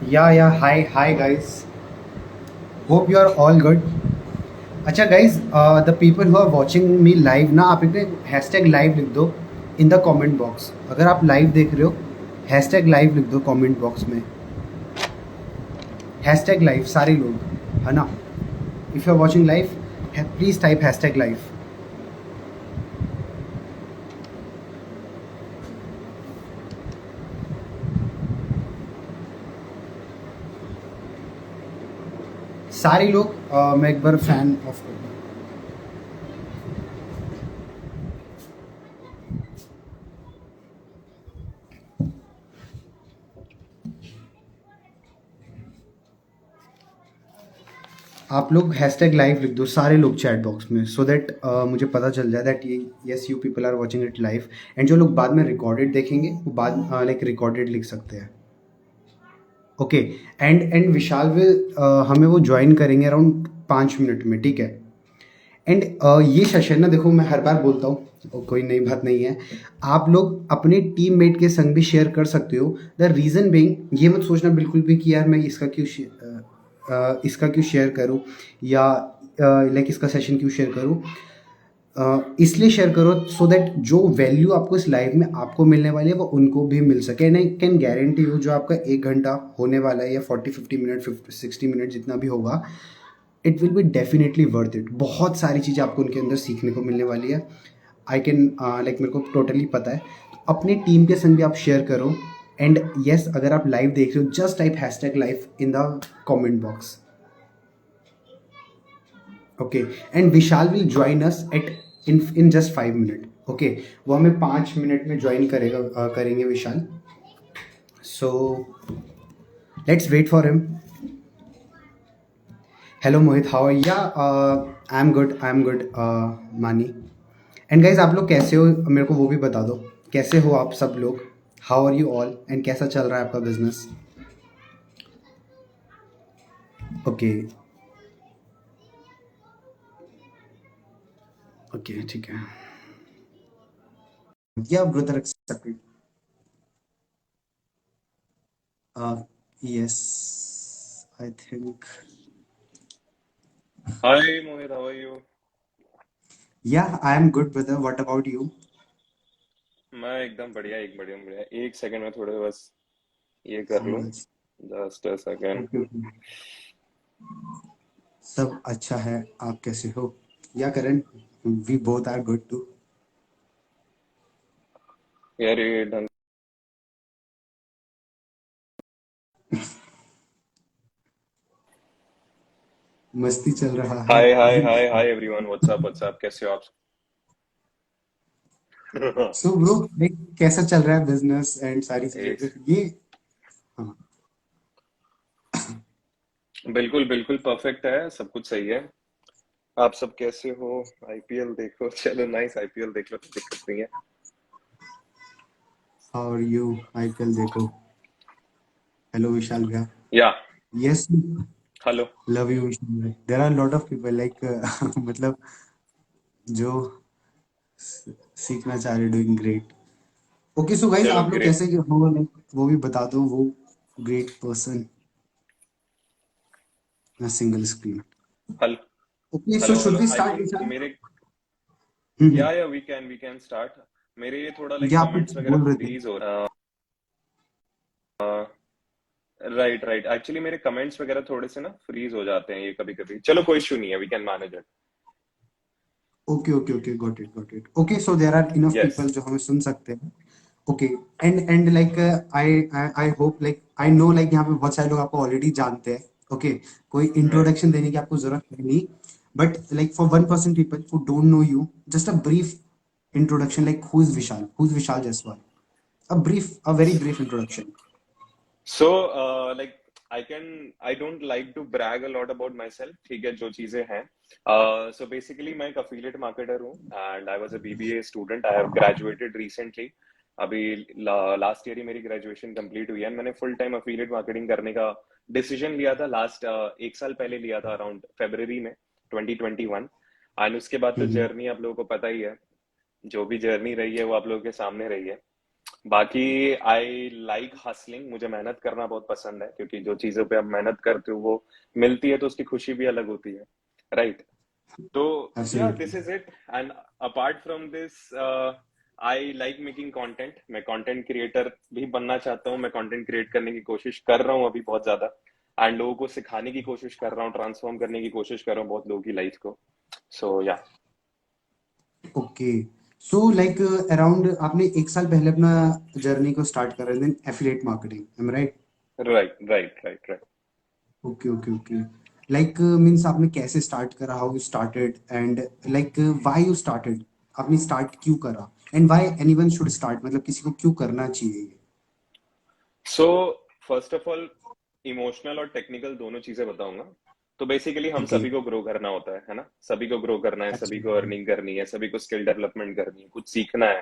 Yeah, hi guys. Hope you are all good. अच्छा guys, the people who are watching me live ना, आप एक hashtag live लिख दो इन द कमेंट बॉक्स. अगर आप लाइव देख रहे हो, हैशटैग लाइव लिख दो कमेंट बॉक्स में. हैशटैग लाइव सारे लोग, है ना. If you are watching live, please type hashtag live. सारे लोग. मैं एक बार फैन ऑफ कर दूँ. आप लोग हैशटैग लाइव लिख दो सारे लोग चैट बॉक्स में, सो दैट मुझे पता चल जाए दैट ये yes you people are watching it live. And जो लोग बाद में रिकॉर्डेड देखेंगे वो बाद लाइक रिकॉर्डेड लिख सकते हैं. ओके. एंड विशाल विल हमें वो ज्वाइन करेंगे अराउंड 5 मिनट में, ठीक है. एंड ये सेशन ना, देखो मैं हर बार बोलता हूँ, कोई नई बात नहीं है. आप लोग अपने टीममेट के संग भी शेयर कर सकते हो. द रीज़न बीइंग, ये मत सोचना बिल्कुल भी कि यार मैं इसका क्यों शेयर करूँ, या लाइक इसका सेशन क्यों शेयर करूँ. इसलिए शेयर करो सो दैट जो वैल्यू आपको इस लाइव में आपको मिलने वाली है वो उनको भी मिल सके. And I can guarantee you, जो आपका 1 घंटा होने वाला है या 40-50 मिनट 60 मिनट जितना भी होगा, it will be definitely worth it. बहुत सारी चीज़ें आपको उनके अंदर सीखने को मिलने वाली है. आई कैन लाइक मेरे को टोटली पता है. तो अपने टीम के संग भी आप शेयर करो. एंड येस, अगर आप लाइव देख रहे हो, just type hashtag live in the comment box. Okay. And Vishal will join us at in just 5 minute. Okay. वो हमें 5 मिनट में ज्वाइन करेंगे Vishal. So let's wait for him. Hello Mohit, how are. Yeah I am good मानी. And guys, आप लोग कैसे हो मेरे को वो भी बता दो. कैसे हो आप सब लोग? How are you all and कैसा चल रहा है आपका बिजनेस? ओके. ओके, ठीक है. या brother accepted. Yes, I think. Hi Mohit, how are you? या I am good brother, what about you? मैं एकदम बढ़िया, बढ़िया. एक सेकंड में थोड़े बस ये कर लूं. Just a second. Okay okay. सब अच्छा है. आप कैसे हो? Yeah Karan, we both are good too. यार ये ढंग. मस्ती चल रहा है. Hi hi hi hi everyone, what's up, कैसे हो आप? सो ब्रो, लाइक कैसा चल रहा है बिजनेस एंड सारी एक चीजें ये? हाँ. बिल्कुल बिल्कुल परफेक्ट है, सब कुछ सही है. आप सब कैसे हो? आईपीएल देखो, चलो नाइस, आईपीएल देख लो तो दिक्कत नहीं है. How are you? आईपीएल देखो. हेलो विशाल भैया. Yeah yes. Hello. Love you Vishal भाई. There are lot of people like मतलब जो सीखना चाह रहे. Doing great. Okay. So guys, चलो आप लोग ग्रेट. कैसे हो, लाइक वो भी बता दो. वो great person single screen. Hello okay. So hello should hello. We I start think Vishal? मेरे. हम्म. या वी कैन स्टार्ट. मेरे ये थोड़ा लाइक या आप कुछ कमेंट्स वगैरह बोल रहे थे? फ्रीज हो रहा है. राइट राइट, एक्चुअली मेरे कमेंट्स वगैरह थोड़े से ना फ्रीज हो जाते हैं ये कभी कभी. चलो कोई इशू नहीं है, we can manage it. Okay okay okay. Got it got it. Okay. So there are enough yes. People जो हमें सुन सकते हैं. ओके. And like I I hope, like I know, like यहाँ पे बहुत सारे लोग आपको ऑलरेडी जानते हैं. ओके. कोई इंट्रोडक्शन देने की आपको जरूरत है नहीं. But like for 1% people who don't know you, just a brief introduction, like who's Vishal Jaiswal. A very brief introduction. So like I don't like to brag a lot about my self, ठीक है, जो चीजें हैं. सो basically मैं एक affiliate marketer हूँ and I was a BBA student. I have graduated recently. अभी लास्ट ईयर ही मेरी ग्रेजुएशन कंप्लीट हुई है. मैंने फुल टाइम अफिलिएट मार्केटिंग करने का डिसीजन लिया था लास्ट 1 साल पहले लिया था, अराउंड फेब्रवरी में 2021. एंड उसके बाद तो हम्म. जर्नी आप लोगों को पता ही है. जो भी जर्नी रही है वो आप लोगों के सामने रही है. बाकी आई लाइक हसलिंग, मुझे मेहनत करना बहुत पसंद है, क्योंकि जो चीजों पे आप मेहनत करते हो वो मिलती है तो उसकी खुशी भी अलग होती है, राइट? तो या absolutely. This is it. And apart from this, I like making content. मैं कंटेंट क्रिएटर भी बनना चाहता हूँ, मैं कंटेंट क्रिएट करने की कोशिश कर रहा हूँ अभी बहुत ज्यादा, एंड लोगों को सिखाने की कोशिश कर रहा हूँ, ट्रांसफॉर्म करने की कोशिश कर रहा हूँ बहुत लोगों की लाइफ को। सो या। ओके, सो लाइक अराउंड आपने 1 साल पहले अपना जर्नी को स्टार्ट करा, then affiliate marketing, um right? Right right right right. Okay okay okay. Like means आपने कैसे स्टार्ट करा, how you started, and like why you started, आपने स्टार्ट क्यों करा, and why anyone should start, मतलब किसी को क्यों करना चाहिए ये? So first of all, emotional और टेक्निकल दोनों चीजें बताऊंगा। तो बेसिकली हम ओके, सभी को ग्रो करना होता है ना? सभी को ग्रो करना है, सभी को एब्सोल्युटली। अर्निंग करनी है, सभी को स्किल डेवलपमेंट करनी है, कुछ सीखना है।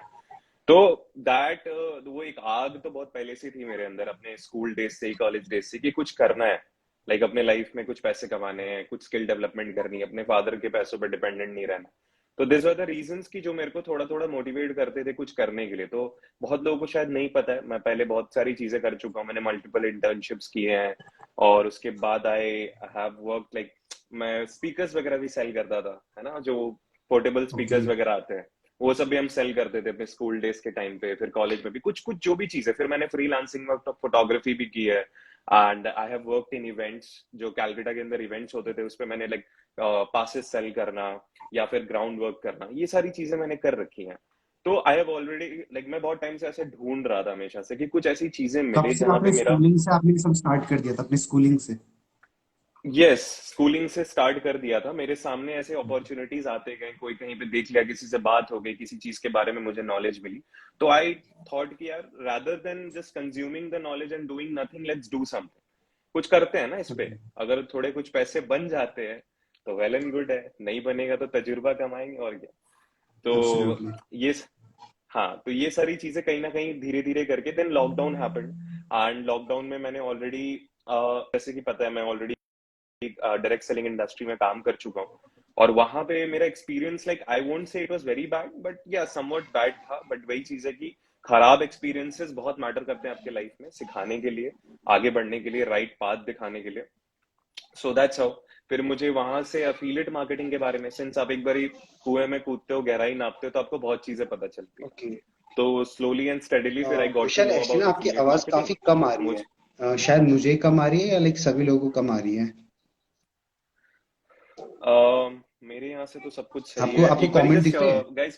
तो दैट वो एक आग तो बहुत पहले से थी मेरे अंदर, अपने स्कूल डेज से ही, कॉलेज डेज से, कि कुछ करना है। लाइक अपने लाइफ में कुछ पैसे कमाने हैं, कुछ स्किल डेवलपमेंट करनी है, अपने फादर के पैसों पर डिपेंडेंट नहीं रहना। तो दिस वर द रीजंस की जो मेरे को थोड़ा थोड़ा मोटिवेट करते थे कुछ करने के लिए। तो बहुत लोगों को शायद नहीं पता है, मैं पहले बहुत सारी चीजें कर चुका हूँ, मैंने मल्टीपल इंटर्नशिप्स किए हैं। और उसके बाद आई हैव वर्क लाइक, मैं स्पीकर्स वगैरह भी सेल करता था, है ना, जो पोर्टेबल ओके स्पीकर्स वगैरह आते हैं, वो सब भी हम सेल करते थे अपने स्कूल डेज के टाइम पे। फिर कॉलेज में भी कुछ कुछ जो भी चीज है, फिर मैंने फ्रीलांसिंग में फोटोग्राफी भी की है। And I have worked in events, जो कैलकाटा के अंदर इवेंट्स होते थे उस पे मैंने लाइक पासेस सेल करना, या फिर ग्राउंड वर्क करना, ये सारी चीजें मैंने कर रखी हैं। तो आई हैव ऑलरेडी लाइक, मैं बहुत टाइम से ऐसे ढूंढ रहा था हमेशा से कि कुछ ऐसी चीजें कब मिले से जहां पे आपने मेरा। स्कूलिंग से आपने सब स्टार्ट कर दिया था, अपने स्कूलिंग से? यस, स्कूलिंग से स्टार्ट कर दिया था। मेरे सामने ऐसे अपॉर्चुनिटीज आते गए, कोई कहीं पे देख लिया, किसी से बात हो गई, किसी चीज के बारे में मुझे नॉलेज मिली। तो आई थॉट कि यार, rather than just consuming the knowledge and doing nothing, let's do something. कुछ करते हैं ना इस पे। अगर थोड़े कुछ पैसे बन जाते हैं तो वेल एंड गुड है, नहीं बनेगा तो तजुर्बा कमाएंगे, और क्या। तो एब्सोल्युटली। ये, हाँ, तो ये सारी चीजें कहीं ना कहीं धीरे धीरे करके, then lockdown happened. And lockdown में मैंने ऑलरेडी, जैसे कि पता है, मैं ऑलरेडी डायरेक्ट सेलिंग इंडस्ट्री में काम कर चुका हूँ। और वहां पे मेरा experience, like I won't say it was very bad, but या समवट बैड था। बट वही चीज है कि खराब एक्सपीरियंसेस बहुत मैटर करते हैं आपके लाइफ में, सिखाने के लिए, आगे बढ़ने के लिए, राइट पाथ दिखाने के लिए। So that's how. फिर मुझे वहां से अफिलिएट मार्केटिंग के बारे में, सिंस आप एक बार कुएं में कूदते हो, गहराई नापते हो, तो आपको बहुत चीजें पता चलती है। ओके। तो स्लोली एंड स्टेडीली फिर I got to Vishal, no actually about ना आपकी अफिलिएट आवाज मार्केटिंग। काफी कम आ रही मुझ है। शायद मुझे कम आ रही है या लाइक सभी लोगों को कम आ रही है? मेरे यहाँ से तो सब कुछ सही आपको है। आपको एक बारी कमेंट जस्ट दिख रहे हैं? गाइस,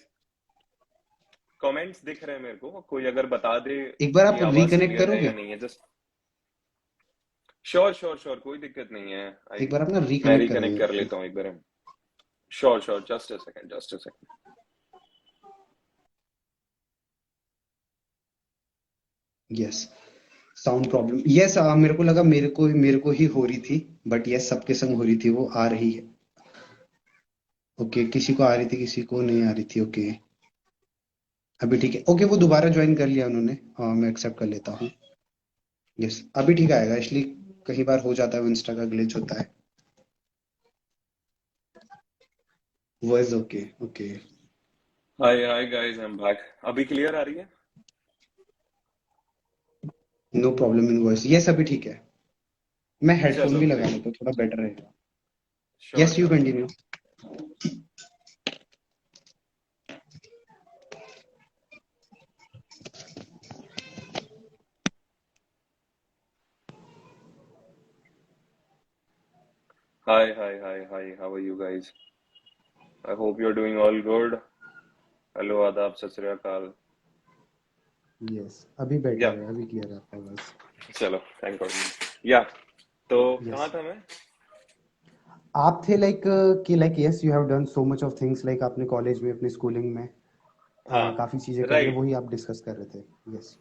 कमेंट्स दिख रहे हैं मेरे को, कोई अगर बता दे एक बार आप कि आवाज रिकनेक्ट क्लियर है या करोगे? नहीं है, जस्ट। श्योर श्योर श्योर, कोई दिक्कत नहीं है। आई, एक बार आप ना मैं रिकनेक्ट रिकनेक्ट करोगे कर प्लीज? लेता हूँ एक बार। Sure sure, just a second, just a second. Yes, sound problem, yes. मेरे को लगा मेरे को ही हो रही थी, बट यस सबके संग हो रही थी, वो आ रही है। ओके, किसी को आ रही थी, किसी को नहीं आ रही थी। ओके, अभी ठीक है। ओके, वो दोबारा ज्वाइन कर लिया उन्होंने। हाँ, मैं एक्सेप्ट कर लेता हूँ। यस, अभी ठीक आएगा। इसलिए कई बार हो जाता है, वो इंस्टा का ग्लिच होता है। Voice okay okay. Hi hi guys, I am back. अभी क्लियर आ रही है? No problem in voice, yes अभी ठीक है। मैं हेडफोन चलो भी लगा ग्रेट। लेता हूँ, थोड़ा बेटर रहेगा। Sure yes, you sure sure. Continue. Hi hi hi hi, how are you guys? I hope you are doing all good. Hello, आदाब, सत श्री अकाल। यस, अभी या, बेटर है, अभी क्लियर है आपका वॉइस। चलो, थैंक गॉड। या, तो यस, कहाँ था मैं? आप थे लाइक कि like yes you have done so much of things, like आपने कॉलेज में, अपनी स्कूलिंग में हाँ, काफी चीजें करी है, राइट, वही आप डिस्कस कर रहे थे। यस।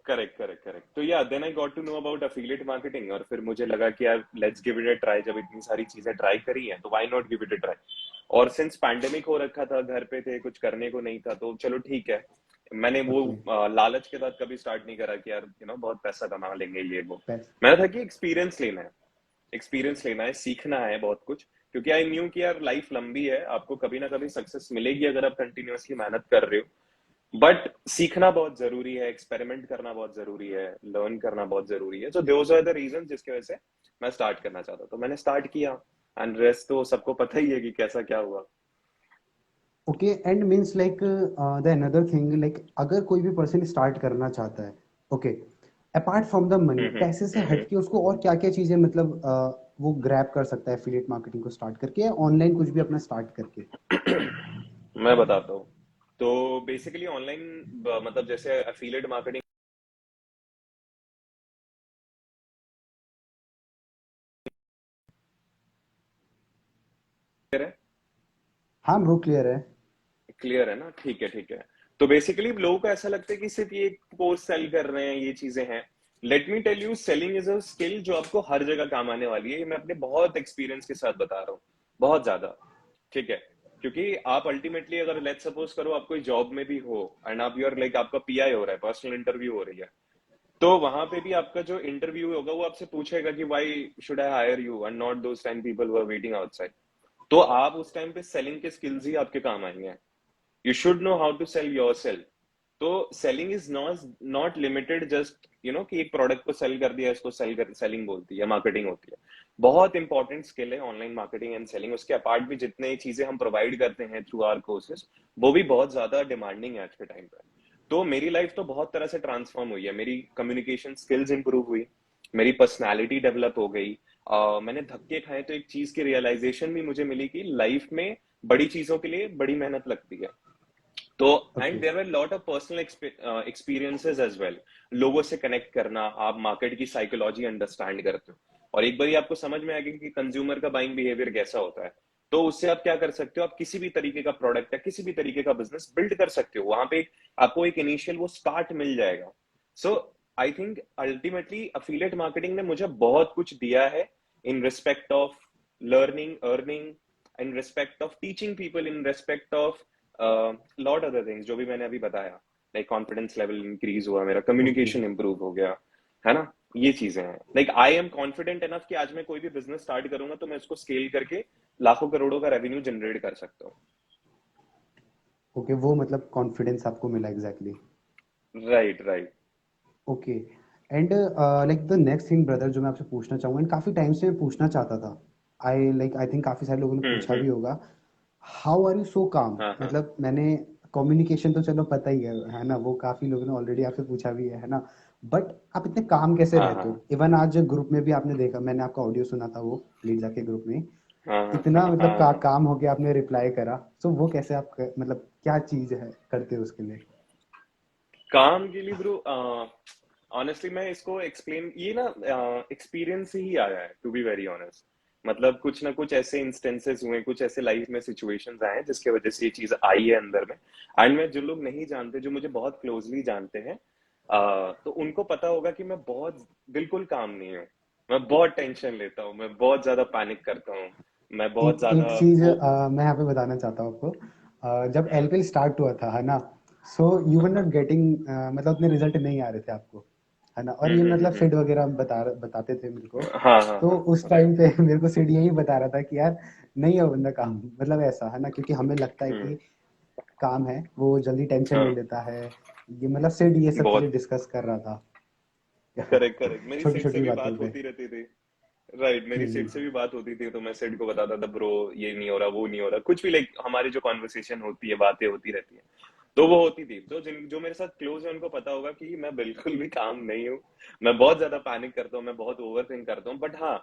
Correct correct correct. तो yeah, then I got to know about affiliate marketing, और फिर मुझे लगा कि यार, let's give it a try. जब इतनी सारी चीजें ट्राई करी हैं तो why not give it a try. और सिंस पैंडेमिक हो रखा था, घर पे थे, कुछ करने को नहीं था, तो चलो ठीक है। मैंने वो ओके। लालच के साथ कभी स्टार्ट नहीं करा कि यार बहुत पैसा कमा लेंगे ये वो। पैस मैंने था कि एक्सपीरियंस लेना है, एक्सपीरियंस लेना है, सीखना है बहुत कुछ। क्योंकि आई न्यू कि यार, लाइफ लंबी है, आपको कभी ना कभी सक्सेस मिलेगी अगर आप कंटिन्यूअसली मेहनत कर रहे हो। बट सीखना बहुत जरूरी है, एक्सपेरिमेंट करना बहुत जरूरी है, लर्न करना बहुत जरूरी है। So those are the reason जिसकी वजह से मैं स्टार्ट करना चाहता, तो मैंने स्टार्ट किया। एंड रेस्ट तो सबको पता ही है कि कैसा क्या हुआ। Okay, and means like the another thing, like अगर कोई भी पर्सन स्टार्ट करना चाहता है, okay, apart from the money, पैसे से हम्म। हटके उसको और क्या क्या चीजें मतलब वो ग्रैब कर सकता है एफिलिएट मार्केटिंग को स्टार्ट करके या ऑनलाइन कुछ भी अपना स्टार्ट करके? मैं बताता हूँ। तो बेसिकली ऑनलाइन, मतलब जैसे एफिलिएट मार्केटिंग है। हाँ ब्रो, क्लियर है। क्लियर है ना? ठीक है, ठीक है। तो बेसिकली लोगों को ऐसा लगता है कि सिर्फ ये कोर्स सेल कर रहे हैं, ये चीजें हैं। Let me tell you, selling is a skill जो आपको हर जगह काम आने वाली है। ये मैं अपने बहुत एक्सपीरियंस के साथ बता रहा हूँ, बहुत ज्यादा। ठीक है? क्योंकि आप अल्टीमेटली अगर लेट सपोज करो आप कोई जॉब में भी हो, एंड आप यूर लाइक आपका पीआई हो रहा है, पर्सनल इंटरव्यू हो रही है, तो वहां पे भी आपका जो इंटरव्यू होगा वो आपसे पूछेगा कि why should I hire you and not those 10 people who are waiting outside. तो आप उस टाइम पे सेलिंग के स्किल्स ही आपके काम आएंगे। You should know how to sell yourself. तो selling is not limited just कि एक प्रोडक्ट को सेल कर दिया, इसको सेलिंग बोलती है, मार्केटिंग होती है। बहुत इंपॉर्टेंट स्किल है ऑनलाइन मार्केटिंग एंड सेलिंग। उसके अपार्ट भी जितने चीजें हम प्रोवाइड करते हैं थ्रू आवर कोर्सेज, वो भी बहुत ज्यादा डिमांडिंग है आज के टाइम पे। तो मेरी लाइफ तो बहुत तरह से ट्रांसफॉर्म हुई है। मेरी कम्युनिकेशन स्किल्स इंप्रूव हुई, मेरी पर्सनैलिटी डेवलप हो गई। मैंने धक्के खाए तो एक चीज की रियलाइजेशन भी मुझे मिली कि लाइफ में बड़ी चीजों के लिए बड़ी मेहनत लगती है। तो okay. And there were lot of personal experiences as well. लोगों से कनेक्ट करना, आप मार्केट की साइकोलॉजी अंडरस्टैंड करते हो, और एक बार आपको समझ में आ गया कि कंज्यूमर का बाइंग बिहेवियर कैसा होता है, तो उससे आप क्या कर सकते हो, आप किसी भी तरीके का प्रोडक्ट या किसी भी तरीके का बिजनेस बिल्ड कर सकते हो। वहां पे आपको एक इनिशियल वो स्टार्ट मिल जाएगा। So I think ultimately affiliate marketing ने मुझे बहुत कुछ दिया है, in respect of learning, earning, in respect of teaching people, in respect of lot other things जो भी मैंने अभी बताया। लाइक कॉन्फिडेंस लेवल इंक्रीज हुआ, मेरा ओके। कम्युनिकेशन इंप्रूव हो गया, है ना? ये चीजें हैं। Like I am confident enough कि आज मैं कोई भी बिजनेस स्टार्ट करूंगा तो मैं उसको स्केल करके लाखों करोड़ों का रेवेन्यू जनरेट कर सकता हूँ। ओके, वो मतलब कॉन्फिडेंस आपको मिला exactly. Right, right. Okay, and like the next thing brother जो मैं आपसे पूछना चाहूंगा, एंड काफी टाइम से मैं पूछना चाहता था, आई थिंक काफी सारे लोगों ने पूछा भी हम्म। होगा, हाउ आर यू सो काम? हाँ, हाँ। मतलब मैंने कम्युनिकेशन तो चलो पता ही है ना, वो काफी लोगों ने ऑलरेडी आपसे पूछा भी है ना, बट आप इतने काम कैसे हाँ, रहते हाँ। हो? इवन आज ग्रुप में भी आपने देखा, मैंने आपका ऑडियो सुना था वो लीड जाके ग्रुप में, हाँ, हाँ, इतना हाँ, मतलब हाँ। काम हो गया आपने रिप्लाई करा, सो वो कैसे आप मतलब क्या चीज है करते हो उसके लिए? काम के लिए ब्रो, ऑनेस्टली मैं इसको एक्सप्लेन, ये ना एक्सपीरियंस से ही आया है, टू बी वेरी ऑनेस्ट। मतलब कुछ ना कुछ ऐसे इंस्टेंसेस हुए, कुछ ऐसे लाइफ में सिचुएशंस आए हैं जिसके वजह से ये चीज आई है अंदर में। एंड मैं, जो लोग नहीं जानते, जो मुझे बहुत क्लोजली जानते हैं, तो उनको पता होगा कि मैं बहुत बिल्कुल काम नहीं हूँ। मैं बहुत टेंशन लेता हूँ, मैं बहुत ज्यादा पैनिक करता हूँ, मैं बहुत एक एक ज्यादा चीज वो। मैं यहाँ पे बताना चाहता हूँ आपको, जब एलपीएल स्टार्ट हुआ था है ना, so you were not getting, मतलब उतने रिजल्ट नहीं आ रहे थे आपको, है ना, और ये मतलब सिड वगैरह बताते थे मेरे को, हाँ, हाँ, तो उस हाँ। Time right. पे मेरे को सिड यही बता रहा था कि यार नहीं है बंदा काम, मतलब ऐसा है ना, क्योंकि हमें लगता है हम्म। कि काम है वो जल्दी टेंशन ले हाँ। लेता है, ये मतलब सिड ये सब चीजें बहुत। डिस्कस कर रहा था करेक्ट, करेक्ट। मेरी छोटी सेट से छोटी भी बातों बात पे। होती रहती थी। राइट, मेरी सेट हम्म। से भी बात होती थी, तो मैं सेट को बताता था, ब्रो ये नहीं हो रहा, वो नहीं हो रहा, कुछ भी। लाइक हमारी जो कॉन्वर्सेशन होती है, बातें होती रहती है, तो वो होती थी। तो जिन जो मेरे साथ क्लोज है उनको पता होगा कि मैं बिल्कुल भी काम नहीं हूँ। मैं बहुत ज्यादा पैनिक करता हूँ, मैं बहुत ओवर थिंक करता हूँ। बट हाँ,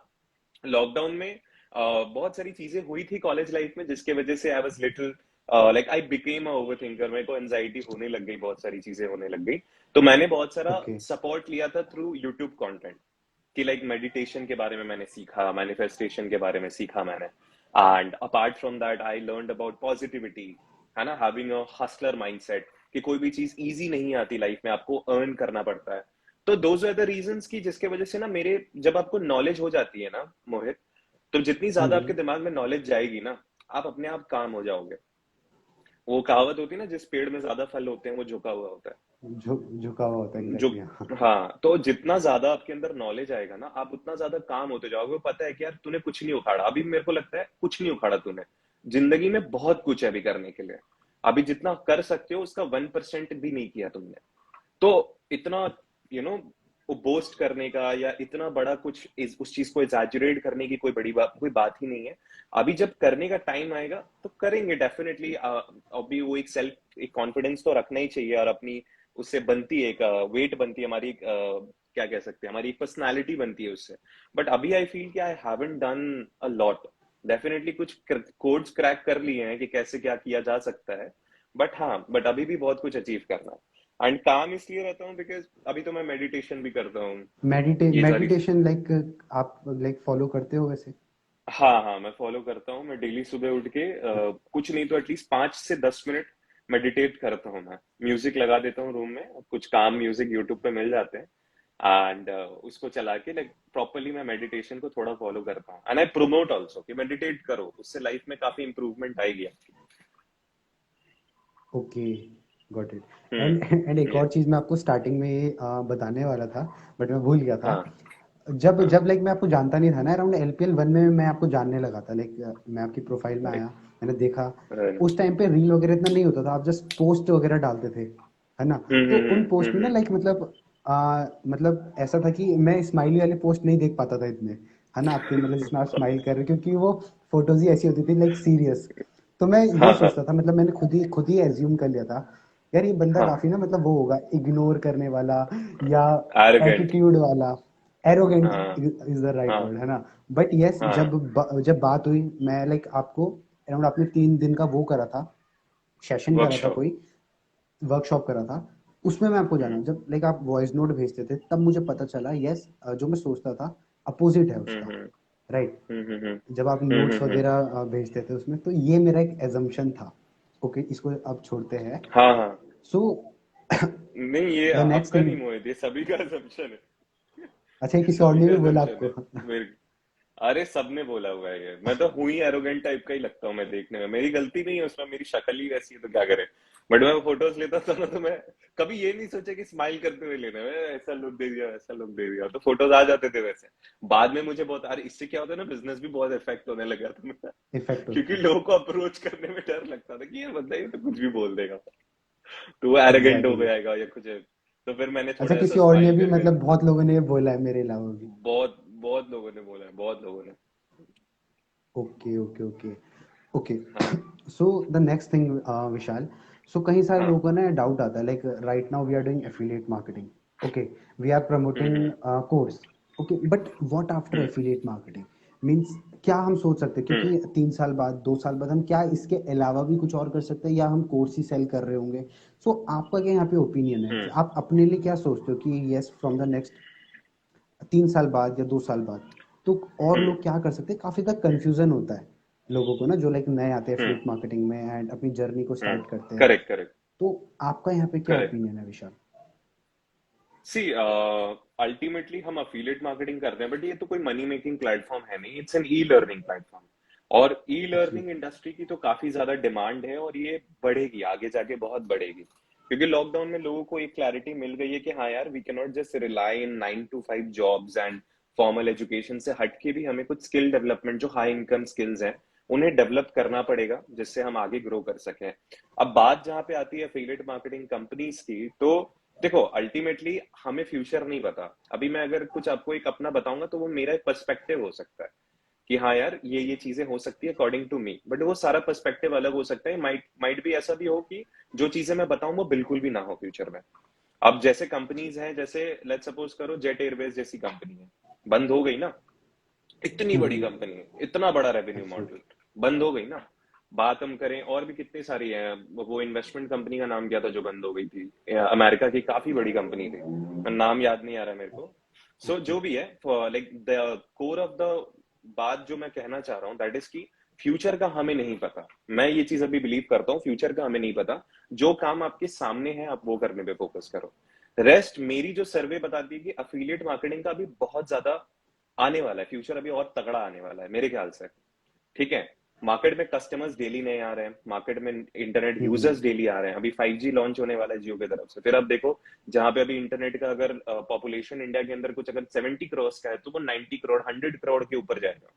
लॉकडाउन में बहुत सारी चीजें हुई थी कॉलेज लाइफ में जिसके वजह से I was little, like I became a overthinker. मेरे को एंजाइटी होने लग गई, बहुत सारी चीजें होने लग गई। तो मैंने बहुत सारा ओके। सपोर्ट लिया था थ्रू यूट्यूब कंटेंट, कि लाइक मेडिटेशन के बारे में मैंने सीखा, मैनिफेस्टेशन के बारे में सीखा मैंने। And apart from that I learned about positivity, है ना, हैविंग अ हस्लर माइंडसेट, कि कोई भी चीज इजी नहीं आती लाइफ में, आपको अर्न करना पड़ता है। तो दोज आर द रीजंस की जिसके वजह से ना मेरे, जब आपको नॉलेज हो जाती है ना मोहित, तो जितनी ज्यादा आपके हम्म। दिमाग में नॉलेज जाएगी ना, आप अपने आप काम हो जाओगे। वो कहावत होती है ना, जिस पेड़ में ज्यादा फल होते हैं वो झुका हुआ होता झुका हुआ होता है है। जो, एग्जैक्टली, हाँ। हाँ, तो जितना ज्यादा आपके अंदर नॉलेज आएगा ना, आप उतना ज्यादा काम होते जाओगे। पता है कि यार तूने कुछ नहीं उखाड़ा, अभी मेरे को लगता है कुछ नहीं उखाड़ा तूने, जिंदगी में बहुत कुछ है अभी करने के लिए। अभी जितना कर सकते हो उसका 1% भी नहीं किया तुमने। तो इतना यू नो बोस्ट करने का या इतना बड़ा कुछ उस चीज को एग्जैजुरेट करने की कोई बात ही नहीं है। अभी जब करने का टाइम आएगा तो करेंगे डेफिनेटली। अभी वो एक कॉन्फिडेंस तो रखना ही चाहिए, और अपनी उससे बनती है एक वेट बनती है हमारी एक क्या कह सकते हैं, हमारी एक पर्सनालिटी बनती है उससे। बट अभी आई फील कि I haven't done a lot. Definitely कुछ कोड्स क्रैक कर लिए हैं कि कैसे क्या किया जा सकता है, बट हाँ, बट अभी भी बहुत कुछ अचीव करना है। एंड काम इसलिए रहता हूँ बिकॉज अभी तो मैं मेडिटेशन भी करता हूँ। ये सारी मेडिटेशन लाइक आप लाइक फॉलो करते हो वैसे? हाँ हाँ, मैं फॉलो करता हूँ। मैं डेली सुबह उठ के कुछ नहीं तो एटलीस्ट 5 से 10 मिनट मेडिटेट करता हूँ। मैं म्यूजिक लगा देता हूँ रूम में, कुछ काम म्यूजिक यूट्यूब पे मिल जाते हैं, एंड उसको चला के लाइक प्रॉपरली मैं मेडिटेशन को थोड़ा फॉलो करता हूँ। एंड आई प्रोमोट ऑल्सो कि मेडिटेट करो, उससे लाइफ में काफी इंप्रूवमेंट आएगी आपकी। Okay, got it. And and एक ये और चीज़ मैं आपको स्टार्टिंग में बताने वाला था, बट मैं भूल गया था। हाँ जब हाँ। जब लाइक मैं आपको जानता नहीं था ना, अराउंड LPL 1 में मैं आपको जानने लगा था, लाइक मैं आपकी प्रोफाइल में आया, लाइक मैंने देखा। उस टाइम पे रील वगैरह इतना नहीं होता था, आप जस्ट पोस्ट वगैरह डालते थे, है ना? तो उन पोस्ट में ना लाइक मतलब ऐसा था कि मैं स्माइली वाले पोस्ट नहीं देख पाता था इतने, है ना? आपके मतलब जिसमें आप स्माइल कर रहे हो, क्योंकि वो फोटोज ही ऐसी होती थी लाइक सीरियस। तो मैं वो हाँ हाँ सोचता था, मतलब मैंने खुद ही एज्यूम कर लिया था, यार ये बंदा हाँ। काफी ना मतलब वो होगा, इग्नोर करने वाला या एरोगेंट। एटीट्यूड वाला। एरोगेंट हाँ इज द राइट हाँ वर्ड, है ना? बट यस, हाँ। जब बात हुई, मैं लाइक आपको अराउंड, आपने 3 दिन का वो करा था, सेशन करा था वर्कशॉप। कोई, वर्कशॉप करा था, उसमें मैं आपको जाना, हम्म जब लाइक आप वॉइस नोट भेजते थे तब मुझे पता चला, यस, जो मैं सोचता था अपोजिट है हम्म उसका, हम्म राइट? हम्म हम्म जब आप नोट्स वगैरह भेजते थे उसमें, तो ये मेरा एक एजम्पशन था। ओके, इसको अब छोड़ते हैं। हाँ हाँ। सो नहीं, ये द नेक्स्ट आपका थिंग, नहीं मोहित, ये सभी का assumption अच्छा, ये है। किसी और सभी ने का भी बोला assumption है। आपको? मेरे अरे सबने बोला हुआ है ये। मैं तो हूं ही एरोगेंट टाइप का ही लगता हूँ मैं देखने में। मेरी गलती नहीं है उसमें, मेरी शक्ल ही वैसी है तो क्या करे। बट मैं फोटोज लेता था ना, तो मैं कभी ये नहीं सोचा कि स्माइल करते हुए लेने में ऐसा लुक दे दिया वैसा लुक दे दिया, तो फोटोज आ जाते थे वैसे। बाद में मुझे बहुत, अरे इससे क्या होता है ना, बिजनेस भी बहुत इफेक्ट होने लगा था मेरा। इफेक्ट क्योंकि होता है, लोगों को अप्रोच करने में डर लगता था कि ये बंदा ये तो कुछ भी बोल देगा, तो वो एरोगेंट हो एग्जैक्टली। जाएगा या कुछ। तो फिर मैंने अच्छा, थोड़ा ऐसा किसी और ने स्माइल भी करके। मतलब बहुत लोगों ने ये बोला है मेरे अलावा भी? बहुत बहुत लोगों ने बोला है, बहुत लोगों ने। Okay okay okay okay. हाँ so the next thing, Vishal, so कहीं सारे हाँ। लोगों को ना डाउट आता है, like right now we are doing affiliate marketing, okay, we are promoting hmm course, okay, but what after hmm affiliate marketing means? क्या हम सोच सकते हैं, हम्म क्योंकि 3 साल बाद, 2 साल बाद हम क्या इसके अलावा भी कुछ और कर सकते हैं, या हम कोर्स ही सेल कर रहे होंगे? सो आपका क्या यहाँ पे ओपिनियन है, हम्म आप अपने लिए क्या सोचते हो कि यस, फ्रॉम द नेक्स्ट 3 साल बाद या 2 साल बाद, तो और हम्म लोग क्या कर सकते हैं? काफी तक कंफ्यूजन होता है लोगों को ना, जो लाइक नए आते हैं हम्म एफिलिएट मार्केटिंग में एंड अपनी जर्नी को स्टार्ट करते हैं। करेक्ट करेक्ट तो आपका यहाँ पे क्या करेक्ट। ओपिनियन है, विशाल? सी अल्टीमेटली हम अफिलिएट मार्केटिंग करते हैं, बट ये तो कोई मनी मेकिंग प्लेटफॉर्म है नहीं, it's an e learning platform. और ई लर्निंग एब्सोल्युटली। इंडस्ट्री की तो काफी ज्यादा डिमांड है, और ये बढ़ेगी आगे जाके, बहुत बढ़ेगी। क्योंकि लॉकडाउन में लोगों को एक क्लैरिटी मिल गई है कि हाँ यार, we can not just rely in 9 to 5 jobs and formal education से हटके भी हमें कुछ स्किल डेवलपमेंट, जो हाई इनकम स्किल्स हैं, उन्हें डेवलप करना पड़ेगा, जिससे हम आगे ग्रो कर सकें। अब बात जहाँ पे आती है एफिलिएट मार्केटिंग कंपनीज की, तो देखो अल्टीमेटली हमें फ्यूचर नहीं पता। अभी मैं अगर कुछ आपको एक अपना बताऊंगा तो वो मेरा एक पर्सपेक्टिव हो सकता है कि हाँ यार, ये चीजें हो सकती है अकॉर्डिंग टू मी, बट वो सारा पर्सपेक्टिव अलग हो सकता है। माइट माइट भी ऐसा भी हो कि जो चीजें मैं बताऊं वो बिल्कुल भी ना हो फ्यूचर में। अब जैसे कंपनीज हैं, जैसे लेट्स सपोज करो जेट एयरवेज जैसी कंपनी है, बंद हो गई ना। इतनी बड़ी कंपनी है, इतना बड़ा रेवेन्यू मॉडल, एब्सोल्युटली। बंद हो गई ना। बात हम करें और भी कितनी सारी है, वो इन्वेस्टमेंट कंपनी का नाम क्या था जो बंद हो गई थी, अमेरिका की काफी बड़ी कंपनी थी, नाम याद नहीं आ रहा मेरे को। सो जो भी है, like the core of the बात जो मैं कहना चाह रहा हूँ दैट इज की फ्यूचर का हमें नहीं पता। मैं ये चीज अभी बिलीव करता हूँ, फ्यूचर का हमें नहीं पता। जो काम आपके सामने है आप वो करने पे फोकस करो। रेस्ट मेरी जो सर्वे बताती है कि अफिलिएट मार्केटिंग का अभी बहुत ज्यादा आने वाला है, फ्यूचर अभी और तगड़ा आने वाला है मेरे ख्याल से। ठीक है। मार्केट में कस्टमर्स डेली नए आ रहे हैं, मार्केट में इंटरनेट यूजर्स डेली आ रहे हैं। अभी 5G लॉन्च होने वाला है जियो की तरफ से। फिर अब देखो, जहां पे अभी इंटरनेट का अगर पॉपुलेशन इंडिया के अंदर कुछ अगर 70 करोड़ का है, तो वो 90 करोड़ 100 करोड़ के ऊपर जाएगा।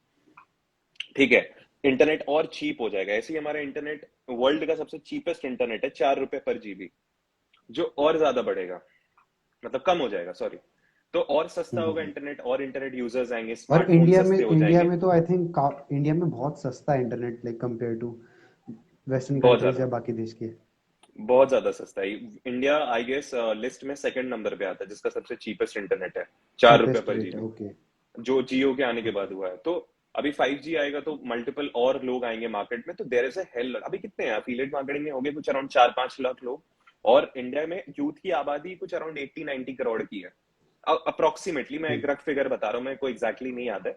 ठीक है। इंटरनेट और चीप हो जाएगा। ऐसे ही हमारा इंटरनेट वर्ल्ड का सबसे चीपेस्ट इंटरनेट है, 4 रुपए पर जीबी, जो और ज्यादा बढ़ेगा, मतलब कम हो जाएगा, सॉरी। तो और सस्ता होगा हम्म। इंटरनेट, और इंटरनेट यूजर्स आएंगे, और स्मार्टफोन सस्ते हो इंडिया जाएंगे। में तो आई थिंक इंडिया में बहुत सस्ता है internet, like compare to western बहुत कंट्रीज ज्यादा, या बाकी देश के। बहुत ज्यादा सस्ता है। इंडिया आई गेस लिस्ट में सेकंड नंबर पे आता है जिसका सबसे चीपेस्ट इंटरनेट है, 4 रुपए चीपेस्ट पर रेट, जीबी, ओके। जो जियो के आने के ओके। बाद हुआ है। तो अभी 5G आएगा तो मल्टीपल और लोग आएंगे मार्केट में, तो देयर इज अ हेल। अभी कितने हैं अफिलिएट मार्केटिंग में, हो गए कुछ अराउंड 4-5 लाख लोग, और इंडिया में यूथ की आबादी कुछ अराउंड 80-90 करोड़ की है अप्रोक्सीमेटली। मैं हम्म। एग्जैक्ट फिगर बता रहा हूँ, मैं कोई एग्जैक्टली नहीं याद है।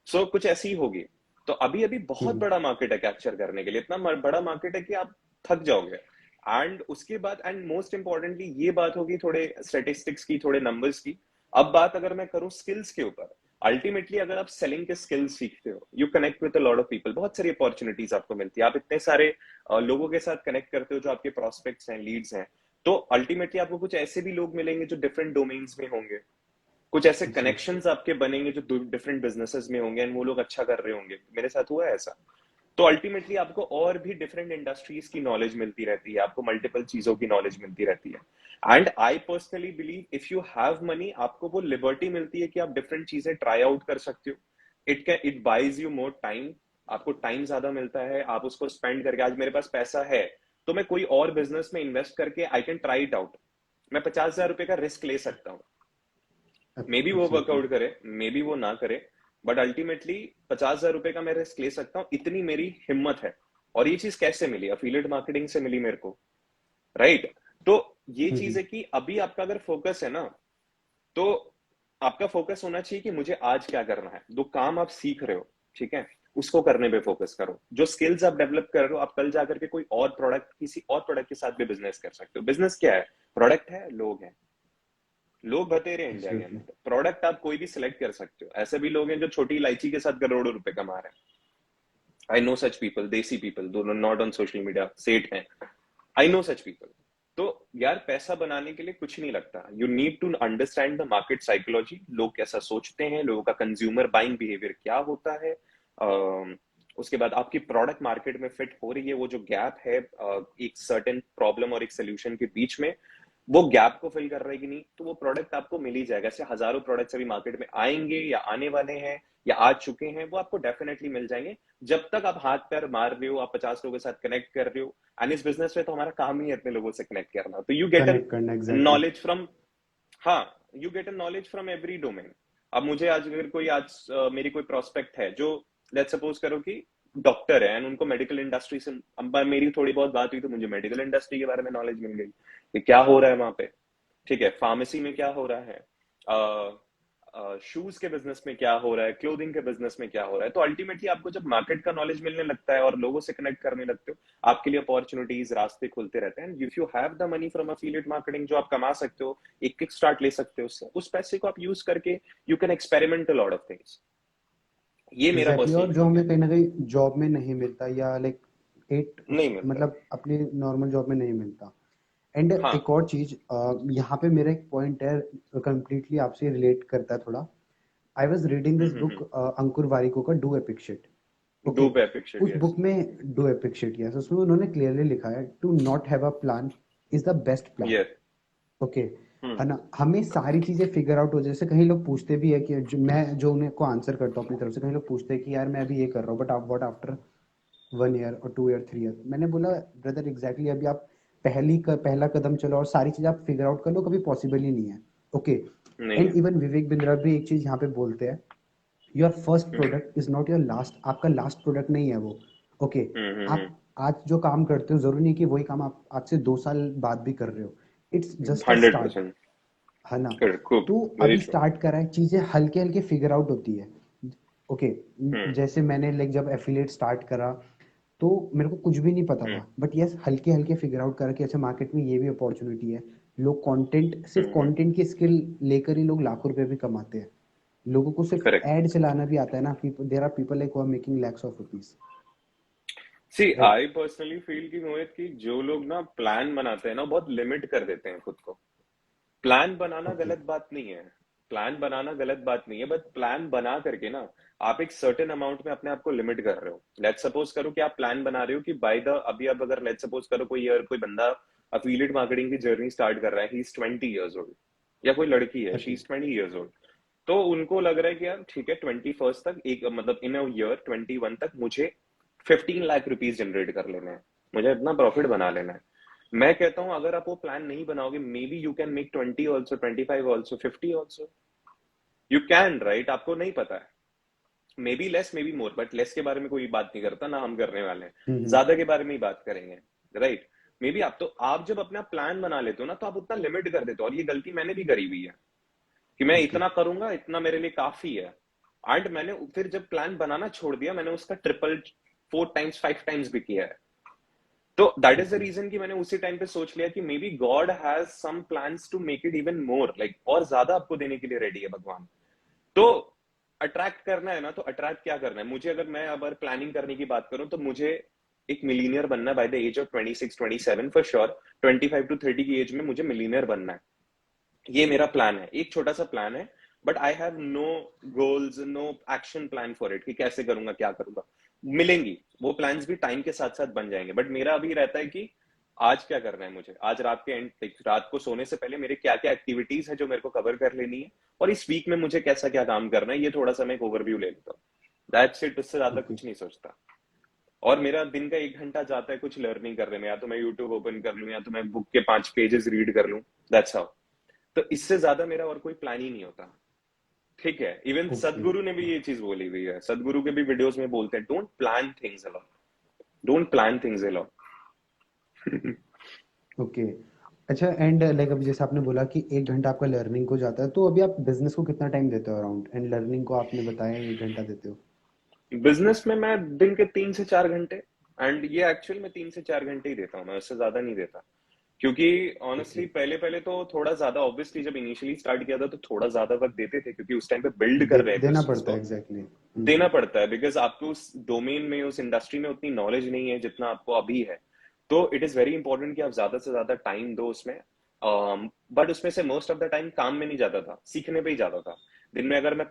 सो कुछ ऐसी ही होगी। तो अभी अभी बहुत हम्म। बड़ा मार्केट है कैप्चर करने के लिए, इतना बड़ा मार्केट है कि आप थक जाओगे। एंड उसके बाद, एंड मोस्ट इंपॉर्टेंटली, ये बात होगी थोड़े स्टेटिस्टिक्स की, थोड़े नंबर्स की। अब बात अगर मैं करूं स्किल्स के ऊपर, अल्टीमेटली अगर आप सेलिंग के स्किल्स सीखते हो, you connect with a lot of people, बहुत सारी अपॉर्चुनिटीज आपको मिलती है, आप इतने सारे लोगों के साथ कनेक्ट करते हो जो आपके प्रोस्पेक्ट्स हैं, लीड्स हैं। तो अल्टीमेटली आपको कुछ ऐसे भी लोग मिलेंगे जो डिफरेंट डोमेन्स में होंगे, कुछ ऐसे जी। कनेक्शंस आपके बनेंगे जो डिफरेंट बिजनेसेस में होंगे, एंड वो लोग अच्छा कर रहे होंगे। मेरे साथ हुआ है ऐसा। तो अल्टीमेटली आपको और भी डिफरेंट इंडस्ट्रीज की नॉलेज मिलती रहती है, आपको मल्टीपल चीजों की नॉलेज मिलती रहती है। And I personally believe if you have money, आपको वो लिबर्टी मिलती है कि आप डिफरेंट चीजें ट्राई आउट कर सकते हो। It buys you more time, आपको टाइम ज्यादा मिलता है, आप उसको स्पेंड करके, आज मेरे पास पैसा है तो मैं कोई और बिजनेस में इन्वेस्ट करके I can try it out. मैं 50,000 रुपए का रिस्क ले सकता हूँ, मे बी वो एब्सोल्युटली। वर्कआउट करे, मे बी वो ना करे, बट अल्टीमेटली 50,000 रुपए का मैं रिस्क ले सकता हूँ, इतनी मेरी हिम्मत है। और ये चीज कैसे मिली? अफिलिएट मार्केटिंग से मिली मेरे को, राइट? तो ये चीज हम्म। है कि अभी आपका अगर फोकस है ना, तो आपका फोकस होना चाहिए कि मुझे आज क्या करना है। दो काम आप सीख रहे हो, ठीक है, उसको करने पे फोकस करो। जो स्किल्स आप डेवलप कर रहे हो, आप कल जाकर के कोई और प्रोडक्ट, किसी और प्रोडक्ट के साथ भी बिजनेस कर सकते हो। बिजनेस क्या है? प्रोडक्ट है, लोग हैं। लोग बतेरे हैं इंडिया के एब्सोल्युटली। अंदर, प्रोडक्ट आप कोई भी सिलेक्ट कर सकते हो। ऐसे भी लोग हैं जो छोटी इलायची के साथ करोड़ों रुपए कमा रहे हैं। I know such people, desi people, दोनों नॉट ऑन सोशल मीडिया, सेठ हैं। I know such people. तो यार पैसा बनाने के लिए कुछ नहीं लगता, you need to understand the market psychology, लोग कैसा सोचते हैं, लोगों का कंज्यूमर बाइंग बिहेवियर क्या होता है। उसके बाद आपकी प्रोडक्ट मार्केट में फिट हो रही है, वो जो गैप है एक सर्टेन प्रॉब्लम और एक सोल्यूशन के बीच में, वो गैप को फिल कर रहा है कि नहीं, तो वो प्रोडक्ट आपको मिल ही जाएगा। ऐसे हजारों प्रोडक्ट्स अभी मार्केट में आएंगे या आने वाले हैं या आ चुके हैं, वो आपको डेफिनेटली मिल जाएंगे। जब तक आप हाथ पैर मार रहे हो, आप 50 लोगों के साथ कनेक्ट कर रहे हो, एंड इस बिजनेस में तो हमारा काम ही है इतने लोगों से कनेक्ट करना, तो यू गेट अ कनेक्ट करना, एग्जैक्टली। नॉलेज फ्रॉम, हाँ, you get a knowledge from every domain. अब मुझे आज अगर कोई आज मेरी कोई प्रोस्पेक्ट है जो, लेट्स सपोज करो कि डॉक्टर है एंड उनको मेडिकल इंडस्ट्री से, अब मेरी थोड़ी बहुत बात हुई तो मुझे मेडिकल इंडस्ट्री के बारे में नॉलेज मिल गई कि क्या हो रहा है वहां पे, ठीक है, फार्मेसी में क्या हो रहा है, शूज के बिजनेस में क्या हो रहा है, क्लोथिंग के बिजनेस में क्या हो रहा है। तो अल्टीमेटली आपको जब मार्केट का नॉलेज मिलने लगता है और लोगों से कनेक्ट करने लगते हो, आपके लिए अपॉर्चुनिटीज, रास्ते खुलते रहते हैं। If you have the money from affiliate marketing, जो आप कमा सकते हो, एक किक स्टार्ट ले सकते हो उससे, उस पैसे को आप यूज करके you can experiment a lot of things. ये मेरा एग्जैक्टली, पर्सनल और जो थिंक हमें है। कहीं ना कहीं जॉब में नहीं मिलता, या लाइक एट नहीं मिलता। मतलब अपने नॉर्मल जॉब में नहीं मिलता। एंड हाँ। एक और चीज, यहाँ पे मेरा एक पॉइंट है, कंप्लीटली आपसे रिलेट करता है थोड़ा। I was reading this book, Ankur Warikoo का do epic shit. Do okay. पे पिक्चर, उस यस। बुक में डू एपिक शिट, यस, उसमें उन्होंने क्लियरली लिखा है to not have a plan is the best plan. Yes. Okay. है ना, हमें सारी चीजें फिगर आउट हो, जैसे कहीं लोग पूछते भी है कि मैं जो उन्हें को आंसर करता हूँ अपनी तरफ से, कहीं लोग पूछते हैं कि यार मैं अभी ये कर रहा हूँ, बट आप व्हाट आफ्टर 1 ईयर और 2 ईयर 3 ईयर। मैंने बोला ब्रदर एग्जैक्टली, अभी आप पहला कदम चलो और सारी चीजें आप फिगर आउट कर लो, कभी पॉसिबल ही नहीं है। ओके। नहीं एंड है। इवन विवेक बिंद्रा भी एक चीज यहाँ पे बोलते हैं, your first product is not your last, आपका लास्ट प्रोडक्ट नहीं है वो। ओके। आप आज जो काम करते हो, जरूरी नहीं कि वही काम आप आज से 2 साल बाद भी कर रहे हो। It's just a hundred start. Percent है ना। करेक्ट, खूब, तो वेरी अभी ट्रू। स्टार्ट करा है, चीजें हल्के हल्के फिगर आउट होती है। ओके। हम्म। जैसे मैंने लाइक जब एफिलिएट स्टार्ट करा, तो मेरे को कुछ भी नहीं पता हम्म। था, बट यस हल्के हल्के फिगर आउट करा कि अच्छा मार्केट में ये भी अपॉर्चुनिटी है। लोग कंटेंट, सिर्फ हम्म। कंटेंट की स्किल लेकर ही लोग लाखों रुपए भी कमाते हैं। लोगों को सिर्फ करेक्ट। एड चलाना भी आता है ना। There are people like who are making lakhs of rupees. See right. I personally feel कि मोहित, की जो लोग ना प्लान बनाते हैं ना, बहुत लिमिट कर देते हैं खुद को। प्लान बनाना ओके। गलत बात नहीं है, प्लान बनाना गलत बात नहीं है, बट प्लान बना करके ना आप एक सर्टेन अमाउंट में अपने आप को लिमिट कर रहे हो। लेट्स सपोज करो कि आप प्लान बना रहे हो कि बाय द अभी अब अगर लेट्स सपोज करो कोई बंदा अफिलिएट मार्केटिंग की जर्नी स्टार्ट कर रहा है, ही इज 20 years old, या कोई लड़की है, she okay. Is 20 years old, तो उनको लग रहा है कि यार ठीक है 21st तक, एक मतलब इन अ ईयर 21 तक मुझे 15 लाख रुपीज जनरेट कर लेना है, मुझे इतना प्रॉफिट बना लेना है। मैं कहता हूं अगर आप वो प्लान नहीं बनाओगे, may be you can make 20 also, 25 also, 50 also, you can, right? आपको नहीं पता है, may be less may be more, but less के बारे में कोई बात नहीं करता ना, हम करने वाले हैं, हम्म। ज्यादा के बारे में ही बात करेंगे, राइट? मे बी आप जब अपना प्लान बना लेते हो ना, तो आप उतना लिमिट कर देते हो, और ये गलती मैंने भी करी हुई है कि मैं ओके। इतना करूंगा, इतना मेरे लिए काफी है। एंड मैंने फिर जब प्लान बनाना छोड़ दिया, मैंने उसका ट्रिपल, 4 टाइम्स, 5 टाइम्स भी किया है। तो that is the okay. Reason कि मैंने उसी टाइम पे सोच लिया कि maybe God has some plans to make it even more, like और ज्यादा आपको देने के लिए रेडी है भगवान। तो अट्रैक्ट करना है ना, तो अट्रैक्ट क्या करना है मुझे, अगर मैं अगर प्लानिंग करने की बात करूं, तो मुझे एक मिलीनियर बनना है by the age of 26 27 for sure. 25 to 30 की एज में मुझे मिलीनियर बनना है, ये मेरा प्लान है, एक छोटा सा प्लान है। But I have no goals, no action plan for it कि कैसे करूंगा, क्या करूंगा। मिलेंगी वो प्लान्स भी, टाइम के साथ साथ बन जाएंगे, बट मेरा अभी रहता है कि आज क्या करना है मुझे, आज रात के एंड, रात को सोने से पहले मेरे क्या क्या एक्टिविटीज है जो मेरे को कवर कर लेनी है, और इस वीक में मुझे कैसा क्या काम करना है, ये थोड़ा सा मैं एक ओवरव्यू ले लेता हूँ। दैट्स इट, उससे ज्यादा ओके। कुछ नहीं सोचता। और मेरा दिन का 1 घंटा जाता है कुछ लर्निंग करने में, या तो मैं यूट्यूब ओपन कर लूं, या तो मैं बुक के 5 पेजेस रीड कर लूं, दैट्स हाउ। तो इससे ज्यादा मेरा और कोई प्लान ही नहीं होता। ठीक है, इवन ओके। सदगुरु ने भी ये चीज बोली हुई है, सदगुरु के भी वीडियोस में बोलते हैं, don't plan things a lot, don't plan things a lot. Okay. अच्छा, एंड लाइक अभी जैसे आपने बोला कि 1 घंटा आपका लर्निंग को जाता है, तो अभी आप बिजनेस को कितना टाइम देते हो अराउंड, एंड लर्निंग को आपने बताया 1 घंटा देते हो। बिजनेस में मैं दिन के 3 से 4 घंटे, एंड ये एक्चुअल में 3 से 4 घंटे ही देता हूँ, मैं उससे ज्यादा नहीं देता। क्योंकि ओके। ऑनेस्टली पहले पहले तो थोड़ा ज्यादा, ऑब्वियसली जब इनिशियली स्टार्ट किया था तो थोड़ा ज्यादा वक्त देते थे, क्योंकि उस टाइम पे बिल्ड कर रहे थे देना उस चीज पड़ता है, को। एग्जैक्टली। देना पड़ता है, बिकॉज आपको उस डोमेन में, उस इंडस्ट्री में उतनी नॉलेज नहीं है जितना आपको अभी है। तो इट इज वेरी इंपॉर्टेंट कि आप ज्यादा से ज्यादा टाइम दो उसमें। बट उसमें से मोस्ट ऑफ द टाइम काम में नहीं जाता था, सीखने पे ही जाता था। दिन में अगर मैं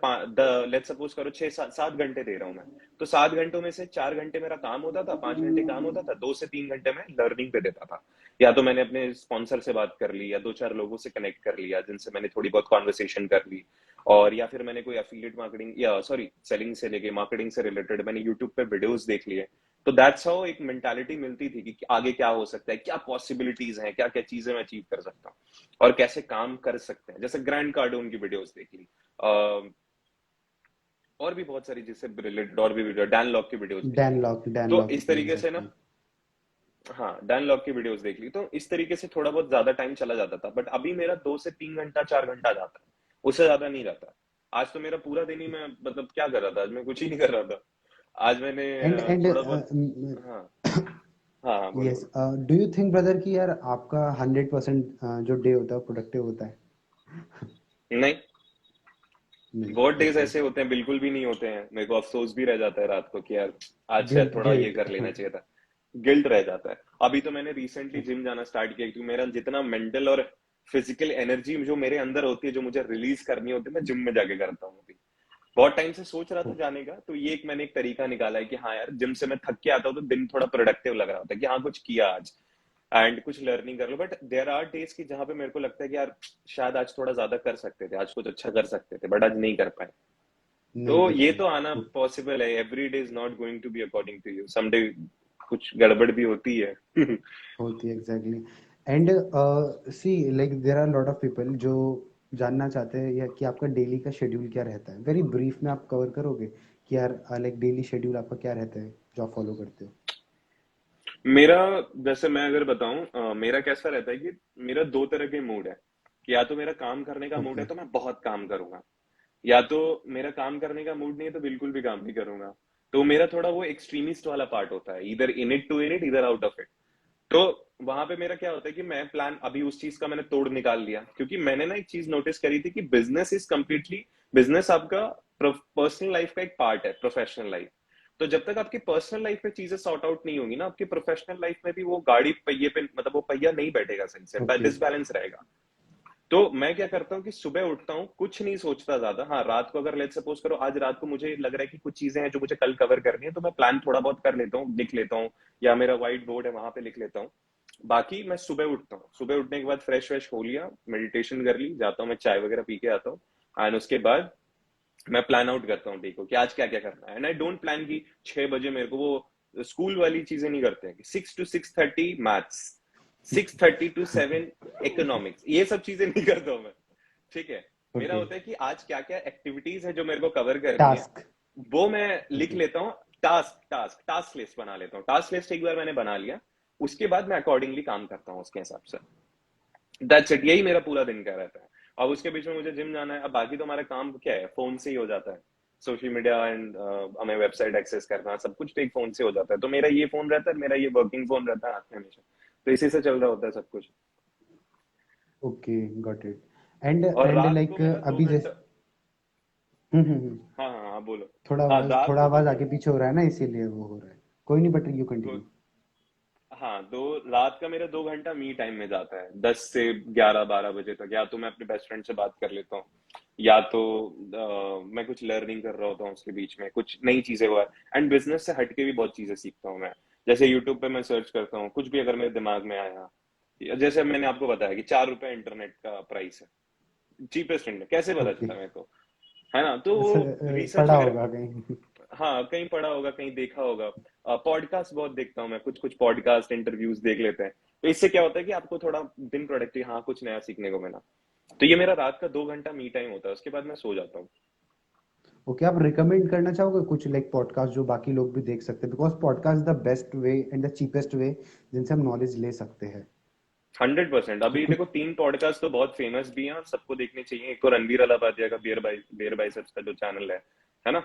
लेट्स सपोज करो 6 7 घंटे दे रहा हूँ मैं, तो 7 घंटों में से 4 घंटे मेरा काम होता था, 5 घंटे काम होता था, 2 से 3 घंटे मैं लर्निंग पे देता था। या तो मैंने अपने स्पॉन्सर से बात कर ली, या 2 4 लोगों से कनेक्ट कर लिया जिनसे मैंने थोड़ी बहुत कॉन्वर्सेशन कर ली, और या फिर मैंने कोई अफिलिएट मार्केटिंग, या सॉरी सेलिंग से लेके मार्केटिंग से रिलेटेड मैंने यूट्यूब पे वीडियोस देख लिए। तो दैट्स हाउ एक मेंटालिटी मिलती थी कि आगे क्या हो सकता है, क्या पॉसिबिलिटीज हैं, क्या क्या चीजें मैं अचीव कर सकता हूँ, और कैसे काम कर सकते हैं। जैसे ग्रैंड कार्डोन की वीडियोस देख ली, और भी बहुत सारी जिससे रिलेटेड और भी वीडियो, डैन लॉक की वीडियोस देख ली। डैन तो लॉक इस की, तरीके से ना, एग्जैक्टली। हाँ डैन लॉक की वीडियोस देख ली, तो इस तरीके से थोड़ा बहुत ज्यादा टाइम चला जाता था। बट अभी मेरा 2 से 3 घंटा, 4 घंटा जाता है, उससे ज्यादा नहीं जाता। आज तो मेरा पूरा दिन ही मैं मतलब क्या कर रहा था, आज मैं कुछ ही नहीं कर रहा था। आज मैंने एंड एंड थोड़ा बहुत, हाँ, हाँ हाँ, बोलो यस, बोलो। डू यू थिंक ब्रदर कि यार आपका 100% जो डे होता है प्रोडक्टिव होता है? नहीं, नहीं। बहुत डेज ओके। ऐसे होते हैं बिल्कुल भी नहीं होते हैं, मेरे को अफसोस भी रह जाता है रात को कि यार आज शायद गिल्ट थोड़ा ये गिल्ट कर लेना चाहिए था। गिल्ट रह जाता है। अभी तो मैंने रिसेंटली जिम जाना स्टार्ट किया, क्योंकि मेरा जितना मेंटल और फिजिकल एनर्जी जो मेरे अंदर होती है, जो मुझे रिलीज करनी होती है, मैं जिम में जाके करता हूँ अभी। बहुत टाइम से सोच रहा था जाने का, तो ये एक मैंने एक तरीका निकाला है कि हाँ यार, जिम से मैं थक के आता हूँ तो दिन थोड़ा प्रोडक्टिव लग रहा होता है कि हाँ कुछ किया आज, एंड कुछ लर्निंग कर लो। बट देयर आर डेज की जहां पे मेरे को लगता है कि यार शायद आज थोड़ा ज्यादा कर सकते थे, आज कुछ अच्छा कर सकते थे, बट आज नहीं कर पाए। तो नहीं कर ये पाए। तो आना पॉसिबल है, every day is not going to be according to you, someday कुछ गड़बड़ भी होती है। होती है, exactly. And see like there are lot of people जो जानना चाहते हैं या कि आपका डेली का शेड्यूल क्या रहता है, वेरी ब्रीफ में आप कवर करोगे कि यार लाइक डेली शेड्यूल आपका क्या रहता है जो आप फॉलो करते हो? मेरा, जैसे मैं अगर बताऊं, मेरा कैसा रहता है कि मेरा दो तरह के मूड है, कि या तो मेरा काम करने का मूड है ओके। तो मैं बहुत काम करूंगा, या तो मेरा काम करने का मूड नहीं है तो बिल्कुल भी काम नहीं करूंगा। तो मेरा थोड़ा वो एक्सट्रीमिस्ट वाला पार्ट होता है, इधर in it to in it, इधर आउट ऑफ इट। तो वहां पे मेरा क्या होता है कि मैं प्लान अभी उस चीज का मैंने तोड़ निकाल लिया, क्योंकि मैंने ना एक चीज नोटिस करी थी कि बिजनेस इज कंप्लीटली, बिजनेस आपका पर्सनल लाइफ का एक पार्ट है, प्रोफेशनल लाइफ। तो जब तक आपकी पर्सनल लाइफ में चीजें सॉर्ट आउट नहीं होंगी ना, आपकी प्रोफेशनल लाइफ में भी वो गाड़ी पहिए पे, मतलब वो पहिया नहीं बैठेगा सही से, ओके। डिसबैलेंस रहेगा। तो मैं क्या करता हूँ कि सुबह उठता हूँ, कुछ नहीं सोचता ज्यादा। हाँ, रात को अगर लेट्स सपोज करो आज रात को मुझे लग रहा है कि कुछ चीजें हैं जो मुझे कल कवर करनी है, तो मैं प्लान थोड़ा बहुत कर लेता हूँ, लिख लेता हूँ, या मेरा व्हाइट बोर्ड है वहां पे लिख लेता हूँ। बाकी मैं सुबह उठता हूँ, सुबह उठने के बाद फ्रेश व्रेश हो लिया, मेडिटेशन कर ली, जाता हूँ मैं चाय वगैरह पी के आता हूँ। एंड उसके बाद मैं प्लान आउट करता हूँ डे को कि आज क्या क्या करना है। एंड आई डोंट प्लान की 6 बजे मेरे को वो स्कूल वाली चीजें नहीं करते हैं कि 6 to 6:30 मैथ्स, 6:30 to 7 इकोनॉमिक्स, ये सब चीजें नहीं करता हूँ मैं। ठीक है। मेरा ओके। होता है कि आज क्या क्या एक्टिविटीज है जो मेरे को कवर करनी है, टास्क। वो मैं लिख ओके। लेता हूँ। टास्क लिस्ट बना लेता हूँ। टास्क लिस्ट एक बार मैंने बना लिया, उसके बाद मैं अकॉर्डिंगली काम करता हूँ उसके हिसाब से। दैट्स इट, यही मेरा पूरा दिन का रहता है। अब उसके बीच में मुझे जिम जाना है। अब बाकी तो हमारा काम क्या है, फोन से ही हो जाता है। सोशल मीडिया एंड हमें वेबसाइट एक्सेस करना, सब कुछ तो एक फोन से हो जाता है। तो मेरा ये फोन रहता है, मेरा ये वर्किंग फोन रहता है हाथ में हमेशा। तो इसी से चल रहा होता है सब कुछ। Okay, got it. एंड और एंड रात को लाइक मेरा दो अभी घंटा जैसे हाँ हाँ हाँ, बोलो। थोड़ा हाँ, आवाज रात थोड़ा को आवाज आगे पीछे हो रहा है ना, इसीलिए वो हो रहा है। कोई नहीं, बट यू को कंटिन्यू। हाँ, दो रात का मेरा 2 घंटा मी टाइम में जाता है, 10 से 11 12 बजे तक। या तो मैं अपने बेस्ट फ्रेंड से बात कर लेता हूँ, या तो मैं कुछ लर्निंग कर रहा होता हूँ उसके बीच में, कुछ नई चीजें हुआ। एंड बिजनेस से हटके भी बहुत चीजें सीखता हूँ मैं। जैसे यूट्यूब पे मैं सर्च करता हूँ, कुछ भी अगर मेरे दिमाग में आया, जैसे मैंने आपको बताया कि 4 रुपए इंटरनेट का प्राइस है, चीपेस्ट इंटरनेट, कैसे पता ओके। चला मेरे को, है ना? तो वो रिसर्च पढ़ा वगैरह, होगा कहीं। हाँ, कहीं पढ़ा होगा, कहीं देखा होगा। पॉडकास्ट बहुत देखता हूँ मैं, कुछ कुछ पॉडकास्ट इंटरव्यूज देख लेते हैं। तो इससे क्या होता है कि आपको थोड़ा दिन प्रोडक्टिव, हाँ, कुछ नया सीखने को मिला। तो ये मेरा रात का 2 घंटा मी टाइम होता है, उसके बाद मैं सो जाता हूँ। ओके, आप रिकमेंड करना चाहोगे कुछ लाइक पॉडकास्ट जो बाकी लोग भी देख सकते हैं, because podcast the best way and the cheapest way जिनसे हम नॉलेज ले सकते हैं। 100%। तो अभी कुछ। देखो 3 पॉडकास्ट तो बहुत फेमस भी हैं और सबको देखने चाहिए। एक तो रणवीर अलाबादिया का बियर बाइसेप्स का जो चैनल है ना?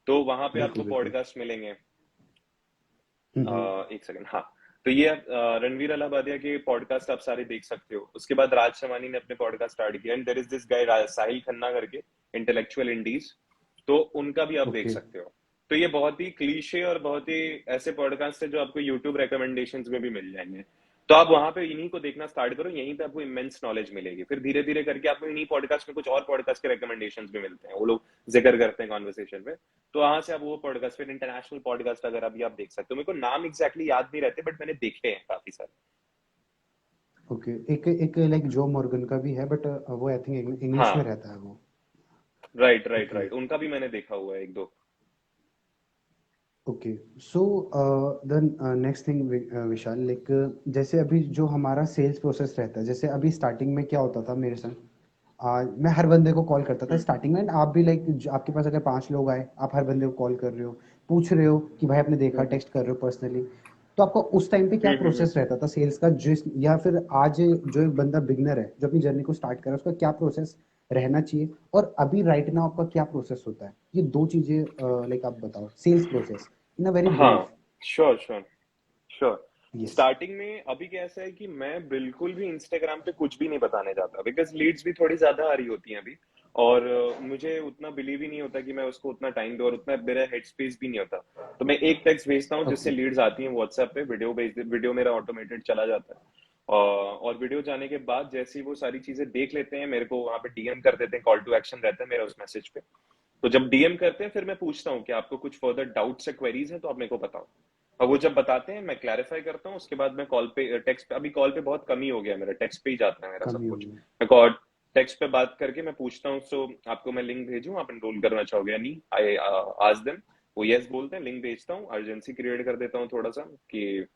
तो वहां पे बिल्कुल आपको बिल्कुल। पॉडकास्ट मिलेंगे। हम्म। एक सेकंड, हाँ। तो ये रणवीर अलाहाबादिया के पॉडकास्ट आप सारे देख सकते हो। उसके बाद राज शमानी ने अपने पॉडकास्ट स्टार्ट किया, and there is this guy Sahil Khanna करके, इंटेलेक्चुअल इंडीज, तो उनका भी आप देख ओके। सकते हो। तो ये बहुत ही क्लीशे और बहुत ही ऐसे पॉडकास्ट है जो आपको यूट्यूब रिकमेंडेशंस में भी मिल जाएंगे। तो आप वहां पे इन्हीं को देखना स्टार्ट करो, यहीं पे आपको इमेंस नॉलेज मिलेगी। फिर धीरे धीरे करके आपको इन्हीं पॉडकास्ट में कुछ और पॉडकास्ट के रिकमेंडेशंस भी मिलते हैं, वो लोग जिक्र करते हैं कॉन्वर्सेशन में। तो वहां से आप वो पॉडकास्ट, फिर इंटरनेशनल पॉडकास्ट अगर अभी आप देख सकते हो, मेरे को नाम एग्जैक्टली याद नहीं रहते, बट मैंने देखे हैं काफी सारे। ओके, एक एक लाइक जो मॉर्गन का भी है, बट वो आई थिंक इंग्लिश में हाँ, रहता है वो। Right right okay. राइट, उनका भी मैंने देखा हुआ है एक दो। Okay. So the next thing Vishal, like जैसे अभी जो हमारा सेल्स प्रोसेस रहता है, जैसे अभी स्टार्टिंग में क्या होता था मेरे साथ, मैं हर बंदे को कॉल करता था हम्म स्टार्टिंग में। आप भी लाइक आपके पास अगर 5 लोग आए, आप हर बंदे को कॉल कर रहे हो, पूछ रहे हो कि भाई आपने देखा, हम्म टेक्स्ट कर रहे हो पर्सनली। तो आपका उस टाइम पे क्या हम्म। प्रोसेस रहता था सेल्स का, जिस या फिर आज जो एक बंदा बिगनर है जो अपनी जर्नी को स्टार्ट कर रहा है, उसका क्या प्रोसेस रहना चाहिए, और अभी राइट नाउ आपका क्या प्रोसेस होता है, ये दो चीजें लाइक आप बताओ, sales process in a very brief. हाँ, sure sure sure. Yes. Starting में अभी कैसा है कि मैं बिल्कुल भी इंस्टाग्राम पे कुछ भी नहीं बताने जाता, बिकॉज लीड्स भी थोड़ी ज्यादा आ रही होती हैं अभी। और मुझे उतना बिलीव ही नहीं होता कि मैं उसको उतना टाइम दूं, और उतना मेरा हेड स्पेस भी नहीं होता। तो मैं एक टेक्स्ट भेजता हूँ जिससे ओके। लीड्स आती हैं व्हाट्सएप पे, वीडियो भेज दे, वीडियो मेरा ऑटोमेटेड चला जाता है। और वीडियो जाने के बाद जैसे ही वो सारी चीजें देख लेते हैं, मेरे को वहां पे डीएम कर देते हैं, कॉल टू एक्शन रहता है मेरा उस मैसेज पे। तो जब डीएम करते हैं, फिर मैं पूछता हूँ कि आपको कुछ फर्दर डाउट्स या क्वेरीज हैं तो आप मेरे को बताओ। और वो जब बताते हैं मैं क्लैरिफाई करता हूँ। उसके बाद मैं कॉल पे, टेक्स्ट पे, अभी कॉल पे बहुत कम ही हो गया मेरा, टेक्स्ट पे ही जाता है मेरा सब कमी कुछ। होगी। मैं कॉल टेक्स्ट पे बात करके मैं पूछता हूँ, सो आपको मैं लिंक भेजूँ, आप एनरोल करना चाहोगे या नहीं, आई आस्क देम। वो यस बोलते हैं, लिंक भेजता हूँ, अर्जेंसी क्रिएट कर देता हूँ थोड़ा सा कि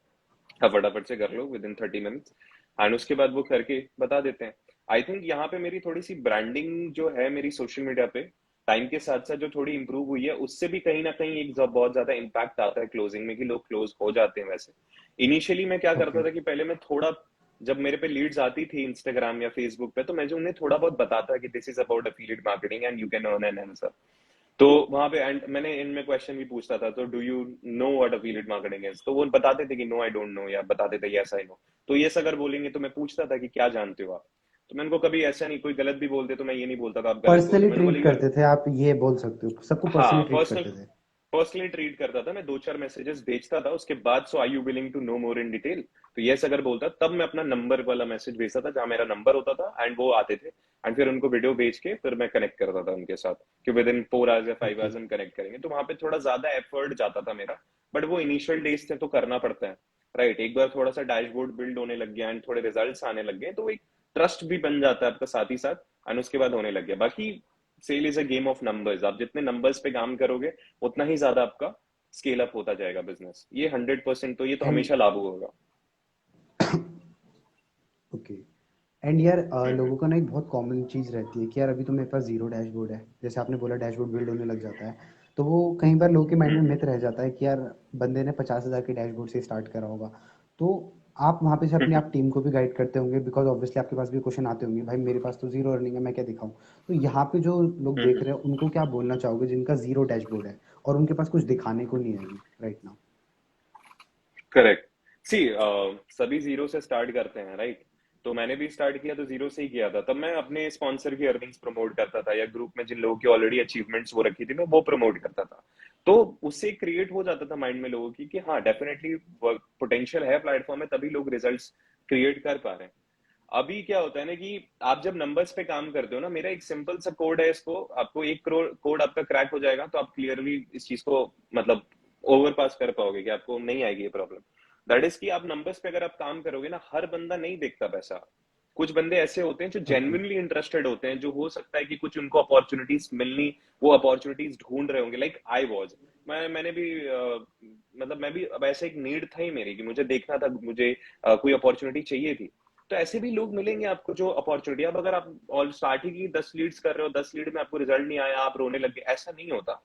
आप फटाफट से कर लो विद इन 30 मिनट्स। एंड उसके बाद वो करके बता देते हैं। आई थिंक यहाँ पे मेरी थोड़ी सी ब्रांडिंग जो है मेरी सोशल मीडिया पे, टाइम के साथ साथ जो थोड़ी इंप्रूव हुई है, उससे भी कहीं ना कहीं एक बहुत ज्यादा इम्पैक्ट आता है क्लोजिंग में, कि लोग क्लोज हो जाते हैं वैसे। इनिशियली मैं क्या ओके। करता था कि पहले मैं थोड़ा, जब मेरे पे लीड्स आती थी इंस्टाग्राम या फेसबुक पे, तो मैं जो उन्हें थोड़ा बहुत बताता कि this is about affiliate marketing and you can earn an answer. तो वहां पे एंड मैंने इनमें क्वेश्चन भी पूछता था, तो do you know what affiliate marketing is, तो वो बताते थे कि नो आई डोंट नो, या बताते थे यस आई नो। तो यस अगर बोलेंगे तो मैं पूछता था कि क्या जानते हो आप। तो मैं उनको कभी ऐसा नहीं, कोई गलत भी बोलते तो मैं ये नहीं बोलता था आप गलत बोल रहे पर्सनली हो, मैंने ट्रीट बोला यार। करते थे आप, ये बोल सकते हो, सबको पर्सनली हाँ, ट्रीट करते थे। पर्सनली ट्रीट करता था मैं, 2 4 मैसेजेस भेजता था उसके बाद, so I you willing to know more in detail. तो यस अगर बोलता तब मैं अपना नंबर वाला मैसेज भेजता था जहां मेरा नंबर होता था एंड वो आते थे एंड फिर उनको वीडियो भेज के फिर मैं कनेक्ट करता था उनके साथ कि विद इन 4 आवर्स या 5 आवर्स ओके। हम कनेक्ट करेंगे। तो वहां पे थोड़ा ज्यादा एफर्ट जाता था मेरा, बट वो इनिशियल डेज थे तो करना पड़ता है, राइट। एक बार थोड़ा सा डैशबोर्ड बिल्ड होने लग गया एंड थोड़े रिजल्ट्स आने लग गए तो एक ट्रस्ट भी बन जाता है आपका साथ ही साथ, एंड उसके बाद होने लग गया। बाकी sale is a game of numbers, आप जितने नंबर्स पे काम करोगे उतना ही ज्यादा आपका स्केल अप होता जाएगा बिजनेस, ये 100%, तो ये तो एंड हमेशा लागू होगा। ओके। एंड यार हम्म। लोगों का ना एक बहुत कॉमन चीज़ रहती है कि यार अभी तो मेरे पास जीरो डैशबोर्ड है, जैसे आपने बोला डैशबोर्ड बिल्ड होने लग जाता है, तो वो कई बार लोगों के माइंड में हम्म। मिथ रह जाता है कि यार बंदे ने 50,000 के डैशबोर्ड से स्टार्ट करा होगा। तो आप वहाँ पे से अपनी आप टीम को भी गाइड करते होंगे, बिकॉज ऑब्वियसली आपके पास भी क्वेश्चन आते होंगे, भाई मेरे पास तो जीरो अर्निंग है, मैं क्या दिखाऊं। तो यहाँ पे जो लोग देख हम्म। रहे हैं उनको क्या बोलना चाहोगे जिनका जीरो डैशबोर्ड है और उनके पास कुछ दिखाने को नहीं है अभी राइट नाउ? करेक्ट। सी सभी जीरो से स्टार्ट करते हैं, राइट। तो मैंने भी स्टार्ट किया तो जीरो से ही किया था, तब मैं अपने स्पॉन्सर की अर्निंग्स प्रमोट करता था या ग्रुप में जिन लोगों की ऑलरेडी अचीवमेंट्स वो रखी थी मैं वो प्रमोट करता था। तो उससे क्रिएट हो जाता था माइंड में लोगों की कि हाँ डेफिनेटली पोटेंशियल है प्लेटफॉर्म में, तभी लोग रिजल्ट्स क्रिएट कर पा रहे हैं। अभी क्या होता है ना कि आप जब नंबर्स पे काम करते हो ना, मेरा एक सिंपल सा कोड है, इसको आपको 1 करोड़ कोड आपका क्रैक हो जाएगा तो आप क्लियरली इस चीज को मतलब ओवर पास कर पाओगे कि आपको नहीं आएगी ये प्रॉब्लम। दैट इज कि आप नंबर्स पे अगर आप काम करोगे ना, हर बंदा नहीं देखता पैसा। कुछ बंदे ऐसे होते हैं जो ओके। जेन्युइनली इंटरेस्टेड होते हैं, जो हो सकता है कि कुछ उनको अपॉर्चुनिटीज मिलनी, वो अपॉर्चुनिटीज ढूंढ रहे होंगे, लाइक आई वॉज। मैंने भी मतलब मैं भी अब ऐसा एक नीड था ही मेरी कि मुझे देखना था, मुझे कोई अपॉर्चुनिटी चाहिए थी। तो ऐसे भी लोग मिलेंगे आपको जो अपॉर्चुनिटी, अब अगर आप ऑल स्टार्ट ही 10 लीड्स कर रहे हो, 10 लीड में आपको रिजल्ट नहीं आया, आप रोने लगे, ऐसा नहीं होता।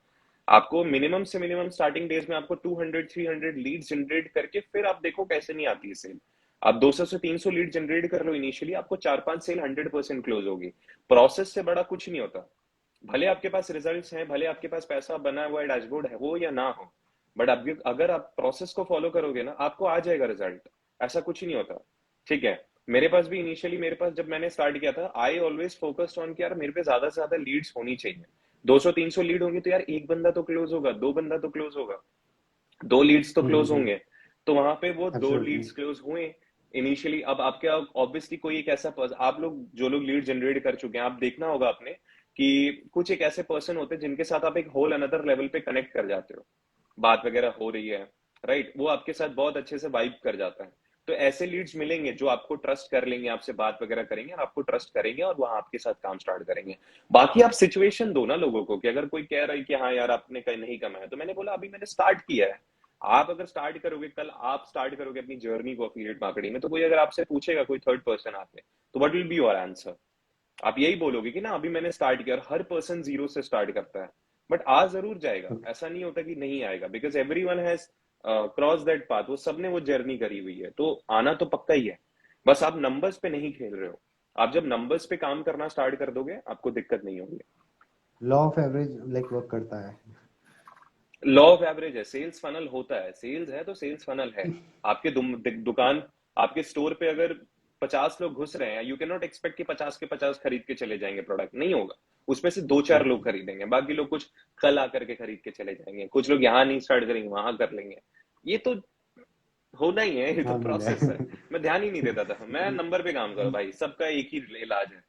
आपको मिनिमम से मिनिमम स्टार्टिंग डेज में आपको 200 300 लीड जनरेट करके फिर आप देखो कैसे नहीं आती है सेल। आप 200 से 300 लीड जनरेट कर लो इनिशियली, आपको 4 5 सेल 100% क्लोज होगी। प्रोसेस से बड़ा कुछ नहीं होता। भले आपके पास रिजल्ट्स हैं, भले आपके पास पैसा बना हुआ है, डैशबोर्ड है वो या ना हो, बट आप अगर आप प्रोसेस को फॉलो करोगे ना, आपको आ जाएगा रिजल्ट। ऐसा कुछ नहीं होता, ठीक है। मेरे पास भी इनिशियली, मेरे पास जब मैंने स्टार्ट किया था, आई ऑलवेज फोकस्ड ऑन कि यार मेरे पे ज्यादा से ज्यादा लीड्स होनी चाहिए। 200 300 लीड होंगी तो यार एक बंदा तो क्लोज होगा, दो बंदा तो क्लोज होगा, दो लीड्स तो क्लोज हम्म। होंगे। तो वहां पे वो दो एब्सोल्युटली। लीड्स क्लोज हुए इनिशियली। अब आपके ऑब्वियसली कोई एक ऐसा आप लोग जो लोग लीड जनरेट कर चुके हैं, आप देखना होगा आपने कि कुछ एक ऐसे पर्सन होते हैं जिनके साथ आप एक होल अनदर लेवल पे कनेक्ट कर जाते हो, बात वगैरह हो रही है, राइट, वो आपके साथ बहुत अच्छे से वाइब कर जाता है। तो ऐसे लीड्स मिलेंगे जो आपको ट्रस्ट कर लेंगे, आपसे बात वगैरह करेंगे और आपको ट्रस्ट करेंगे और वहां आपके साथ काम स्टार्ट करेंगे। बाकी आप सिचुएशन दो ना लोगों को, कि अगर कोई कह रहा है कि हाँ यार आपने कहीं नहीं कमाया, तो मैंने बोला अभी मैंने स्टार्ट किया है। आप अगर स्टार्ट करोगे, कल आप स्टार्ट करोगे अपनी जर्नी को अफिलिएट मार्केटिंग में, तो कोई अगर आपसे पूछेगा, कोई थर्ड पर्सन आके, तो what will be your answer? आप यही बोलोगे कि ना अभी मैंने स्टार्ट किया। और हर पर्सन जीरो से स्टार्ट करता है, बट आ जरूर जाएगा, ऐसा नहीं होता कि नहीं आएगा, because every one has cross that path, वो सबने वो जर्नी करी हुई है, तो आना तो पक्का ही है। बस आप नंबर्स पे नहीं खेल रहे हो। आप जब नंबर्स पे काम करना स्टार्ट कर दोगे, आपको दिक्कत नहीं होगी। Law of average like work करता है। लॉ ऑफ एवरेज है, सेल्स फनल होता है, सेल्स है तो सेल्स फनल है। आपके दुकान, आपके स्टोर पे अगर 50 लोग घुस रहे हैं, यू कैन नॉट एक्सपेक्ट कि 50 के 50 खरीद के चले जाएंगे, प्रोडक्ट नहीं होगा। उसमें से 2 4 लोग ओके। खरीदेंगे, बाकी लोग कुछ कल आकर के खरीद के चले जाएंगे, कुछ लोग यहाँ नहीं स्टार्ट करेंगे, वहां कर लेंगे। ये तो होना ही है, ये तो नॉर्मल प्रोसेस है। है। मैं ध्यान ही नहीं देता था, मैं नंबर पे काम करो भाई, सबका एक ही इलाज है।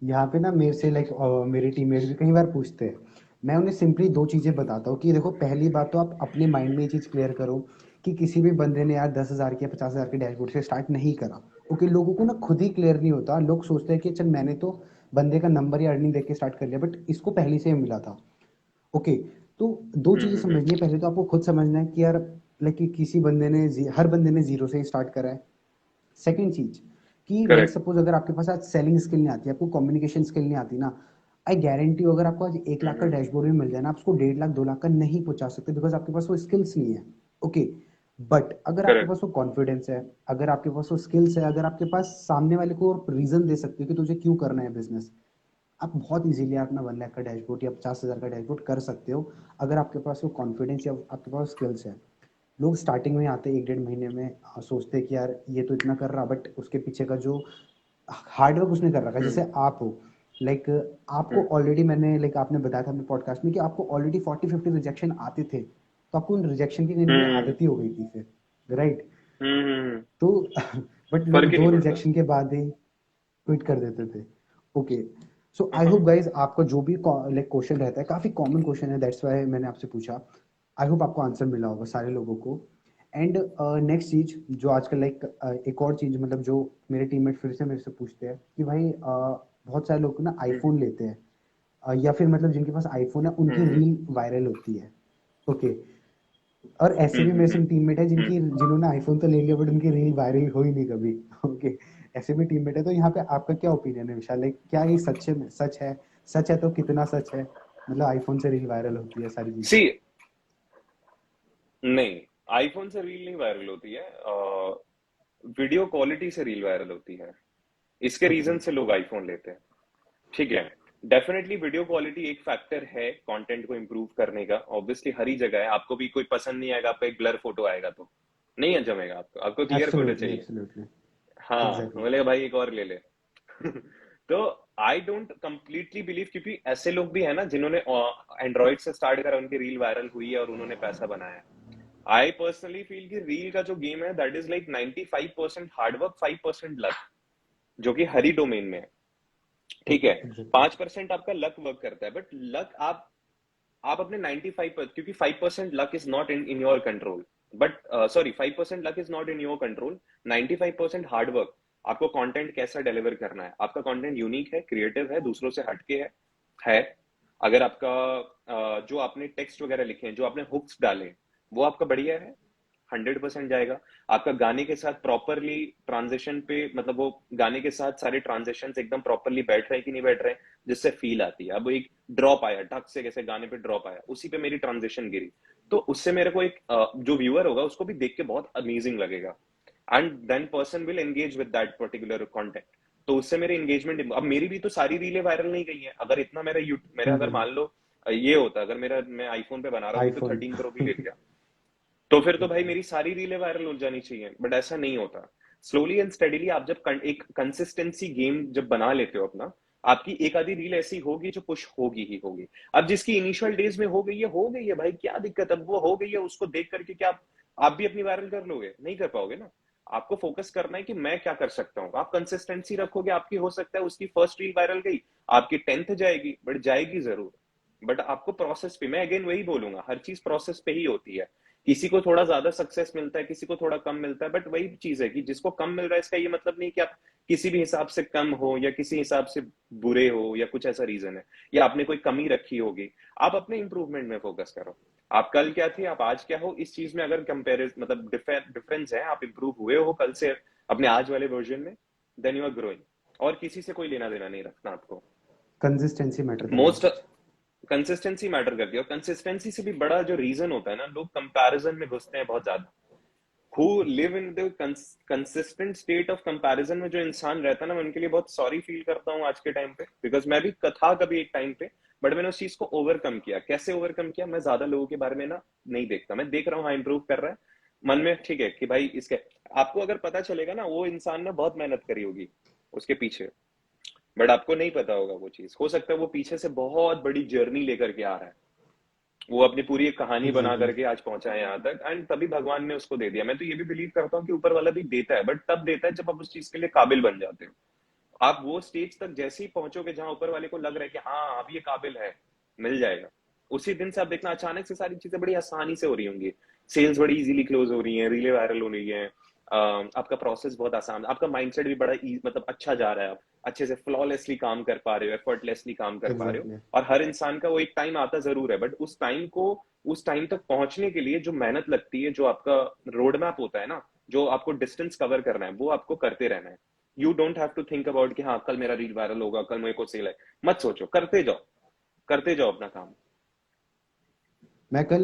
यहाँ पे ना मेरे से लाइक मेरे टीममेट्स भी कई बार पूछते हैं, मैं उन्हें सिंपली दो चीज़ें बताता हूँ कि देखो पहली बात तो आप अपने माइंड में ये चीज़ क्लियर करो कि किसी भी बंदे ने यार 10,000 के 50,000 के डैशबोर्ड से स्टार्ट नहीं करा। ओके, लोगों को ना खुद ही क्लियर नहीं होता, लोग सोचते हैं कि चल मैंने तो बंदे का नंबर या अर्निंग देख के स्टार्ट कर लिया, बट इसको पहले से ही मिला था। ओके। तो दो चीज़ें हम्म। समझनी है, पहले तो आपको खुद समझना है कि यार लाइक कि किसी बंदे ने हर बंदे ने जीरो से ही स्टार्ट करा है। सेकंड चीज कि लाइक करेक्ट। सपोज अगर आपके पास आज सेलिंग स्किल नहीं आती, आपको कम्युनिकेशन स्किल नहीं आती ना, आई गारंटी अगर आपको आज 1 लाख का हम्म। डैशबोर्ड भी मिल जाए ना, आप उसको 1.5 लाख 2 लाख का नहीं पहुंचा सकते, बिकॉज आपके पास वो स्किल्स नहीं है। ओके। बट अगर आपके करेक्ट। पास वो कॉन्फिडेंस है, अगर आपके पास वो स्किल्स है, अगर आपके पास सामने वाले को रीजन दे सकते हो कि तुझे क्यों करना है बिजनेस, आप बहुत इजीली अपना 1 लाख का डैशबोर्ड या 50,000 का डैशबोर्ड कर सकते हो, अगर आपके पास वो कॉन्फिडेंस या आपके पास स्किल्स है। लोग स्टार्टिंग में आते हैं 1 1.5 महीने में, सोचते हैं कि यार ये तो इतना कर रहा, बट उसके पीछे का जो हार्डवर्क उसने कर रखा है, हम्म। जैसे आप हो लाइक आपको हम्म। ऑलरेडी मैंने लाइक आपने बताया था अपने पॉडकास्ट में कि आपको ऑलरेडी 40 50 रिजेक्शन आते थे, तो आपको उन रिजेक्शन की कहीं ना कहीं हम्म। आदत ही हो गई थी फिर, राइट? हम्म। तो बट लोग फर्क ही नहीं दो पड़ता। रिजेक्शन के बाद ही क्विट कर देते थे। ओके, सो आई होप हाँ। गाइज आपका जो भी लाइक क्वेश्चन रहता है, काफी कॉमन क्वेश्चन है, दैट्स वाई मैंने आपसे पूछा। आई होप आपको आंसर मिला होगा सारे लोगों को। एंड नेक्स्ट चीज जो आजकल लाइक एक और चीज मतलब जो मेरे टीममेट फिर से मेरे से पूछते हैं कि भाई बहुत सारे लोग ना हम्म आईफोन लेते हैं, या फिर मतलब जिनके पास आईफोन है उनकी हम्म रील वायरल होती है। ओके, और ऐसे हम्म भी हम्म मेरे हम्म से टीममेट है हम्म। जिन्होंने आईफोन तो ले लिया बट उनकी रील वायरल हो ही नहीं कभी। ओके, ऐसे भी टीममेट है। तो यहाँ पे आपका क्या ओपिनियन है विशाल, लाइक क्या ये सच है? सच है तो कितना सच है? मतलब आईफोन से रील वायरल होती है सारी चीजें। सी, नहीं, आईफोन से रील नहीं वायरल होती है, वीडियो क्वालिटी से रील वायरल होती है। इसके ओके। रीजन से लोग आईफोन लेते हैं। ठीक है, डेफिनेटली वीडियो क्वालिटी एक फैक्टर है कंटेंट को इम्प्रूव करने का, ऑब्वियसली हर ही जगह है। आपको भी कोई पसंद नहीं आएगा, आपका एक ब्लर फोटो आएगा तो नहीं जमेगा आपको, आपको क्लियर फोटो एब्सोल्युटली चाहिए। एब्सोल्युटली। हाँ, एग्जैक्टली। बोले भाई एक और ले ले। तो आई डोंट कंप्लीटली बिलीव, क्योंकि ऐसे लोग भी है ना जिन्होंने एंड्रॉइड से स्टार्ट करा, उनकी रील वायरल हुई है और उन्होंने पैसा बनाया है। आई पर्सनली फील कि रील का जो गेम है that is like 95% hard work, 5% luck, जो कि हर ही डोमेन में है। ठीक ओके है, एग्जैक्टली। 5% आपका लक वर्क करता है, बट लक आप अपने 95 क्योंकि 5% luck is not in your control, but sorry 5% luck is not in your control, 95% hard work. आपको कंटेंट कैसा डिलीवर करना है, आपका कंटेंट यूनिक है, क्रिएटिव है, दूसरों से हटके है। अगर आपका जो आपने टेक्स्ट वगैरह लिखे हैं, जो आपने हुक्स डाले, वो आपका बढ़िया है, 100% जाएगा। आपका गाने के साथ प्रॉपरली ट्रांजिशन पे, मतलब वो गाने के साथ सारे ट्रांजिशन एकदम प्रॉपरली बैठ रहे हैं कि नहीं बैठ रहे हैं, जिससे फील आती है। अब एक ड्रॉप आया ढक से, कैसे गाने पे ड्रॉप आया, उसी पे मेरी ट्रांजिशन गिरी, तो उससे मेरे को एक जो व्यूअर होगा उसको भी देख के बहुत अमेजिंग लगेगा, and then person will engage with that particular content. तो उससे मेरे एंगेजमेंट, अब मेरी भी तो सारी रीलें वायरल नहीं गई हैं। अगर इतना मेरा अगर मान लो ये होता, अगर मेरा मैं आईफोन पे बना रहा हूँ, ये तो आईफोन। 13 करोड़ भी ले लिया, तो फिर तो भाई ओके। मेरी सारी रीलें वायरल हो जानी चाहिए, बट ऐसा नहीं होता। स्लोली एंड स्टेडीली आप जब एक कंसिस्टेंसी गेम जब बना लेते हो अपना, आपकी एक आधी रील ऐसी होगी जो पुश होगी ही होगी। अब जिसकी इनिशियल डेज में हो गई है भाई, क्या दिक्कत है, अब वो हो गई है, उसको देख करके क्या आप भी अपनी वायरल कर लोगे? नहीं कर पाओगे ना। आपको फोकस करना है कि मैं क्या कर सकता हूँ। आप कंसिस्टेंसी रखोगे, आपकी हो सकता है उसकी फर्स्ट रील वायरल गई, आपकी 10th जाएगी, बट जाएगी जरूर। बट आपको प्रोसेस पे, मैं अगेन वही बोलूंगा, हर चीज प्रोसेस पे ही होती है। किसी को थोड़ा ज्यादा सक्सेस मिलता है, किसी को थोड़ा कम मिलता है, बट वही चीज है कि जिसको कम मिल रहा है, इसका ये मतलब नहीं कि आप किसी भी हिसाब से कम हो या किसी हिसाब से बुरे हो, या कुछ ऐसा रीजन है, या आपने कोई कमी रखी होगी। आप अपने इंप्रूवमेंट में फोकस करो। आप कल क्या थे, आप आज क्या हो, इस चीज में अगर कंपेरिज मतलब डिफरेंस है, आप इंप्रूव हुए हो कल से अपने आज वाले वर्जन में, देन यू आर ग्रोइंग। और किसी से कोई लेना देना नहीं रखना आपको। कंसिस्टेंसी मैटर करेगी। मोस्ट कंसिस्टेंसी मैटर करती है, और कंसिस्टेंसी से भी बड़ा जो रीजन होता है ना, लोग कंपैरिजन में घुसते हैं बहुत ज्यादा। Who live in the consistent state of comparison में जो इंसान रहता है ना, मैं उनके लिए बहुत सॉरी फील करता हूँ आज के टाइम पे, बिकॉज मैं भी था कभी एक टाइम पे, बट मैंने उस चीज को ओवरकम किया। कैसे ओवरकम किया, मैं ज्यादा लोगों के बारे में ना नहीं देखता, मैं देख रहा हूँ हाँ इंप्रूव कर रहा है, मन में ठीक है कि भाई इसके, आपको अगर पता चलेगा ना वो इंसान ने बहुत मेहनत करी होगी उसके पीछे, बट आपको नहीं पता होगा वो चीज, हो सकता है वो पीछे से बहुत बड़ी जर्नी लेकर के आ रहा है, वो अपनी पूरी एक कहानी बना एग्जैक्टली। करके आज पहुंचा है यहाँ तक, एंड तभी भगवान ने उसको दे दिया। मैं तो ये भी बिलीव करता हूँ कि ऊपर वाला भी देता है, बट तब देता है जब आप उस चीज के लिए काबिल बन जाते हो। आप वो स्टेज तक जैसे ही पहुंचोगे जहां ऊपर वाले को लग रहा है कि हाँ अब ये काबिल है, मिल जाएगा, उसी दिन से आप देखना अचानक से सारी चीजें बड़ी आसानी से हो रही होंगी। सेल्स बड़ी इजीली क्लोज हो रही हैं, रीले वायरल हो रही हैं, आपका प्रोसेस बहुत आसान, आपका माइंडसेट भी बड़ा मतलब अच्छा जा रहा है, आप अच्छे से फ्लॉलेसली काम कर पा रहे हो, एफर्टलेसली काम कर पा रहे हो। एग्जैक्टली। और हर इंसान का वो एक टाइम आता जरूर है, बट उस टाइम तक पहुंचने के लिए जो मेहनत लगती है, जो आपका रोड मैप होता है ना, जो आपको डिस्टेंस कवर करना है, वो आपको करते रहना है। You don't have to think about कि हाँ कल मेरा रील वायरल होगा, कल मेरे को सेल है, मत सोचो, करते जाओ अपना काम। मैं कल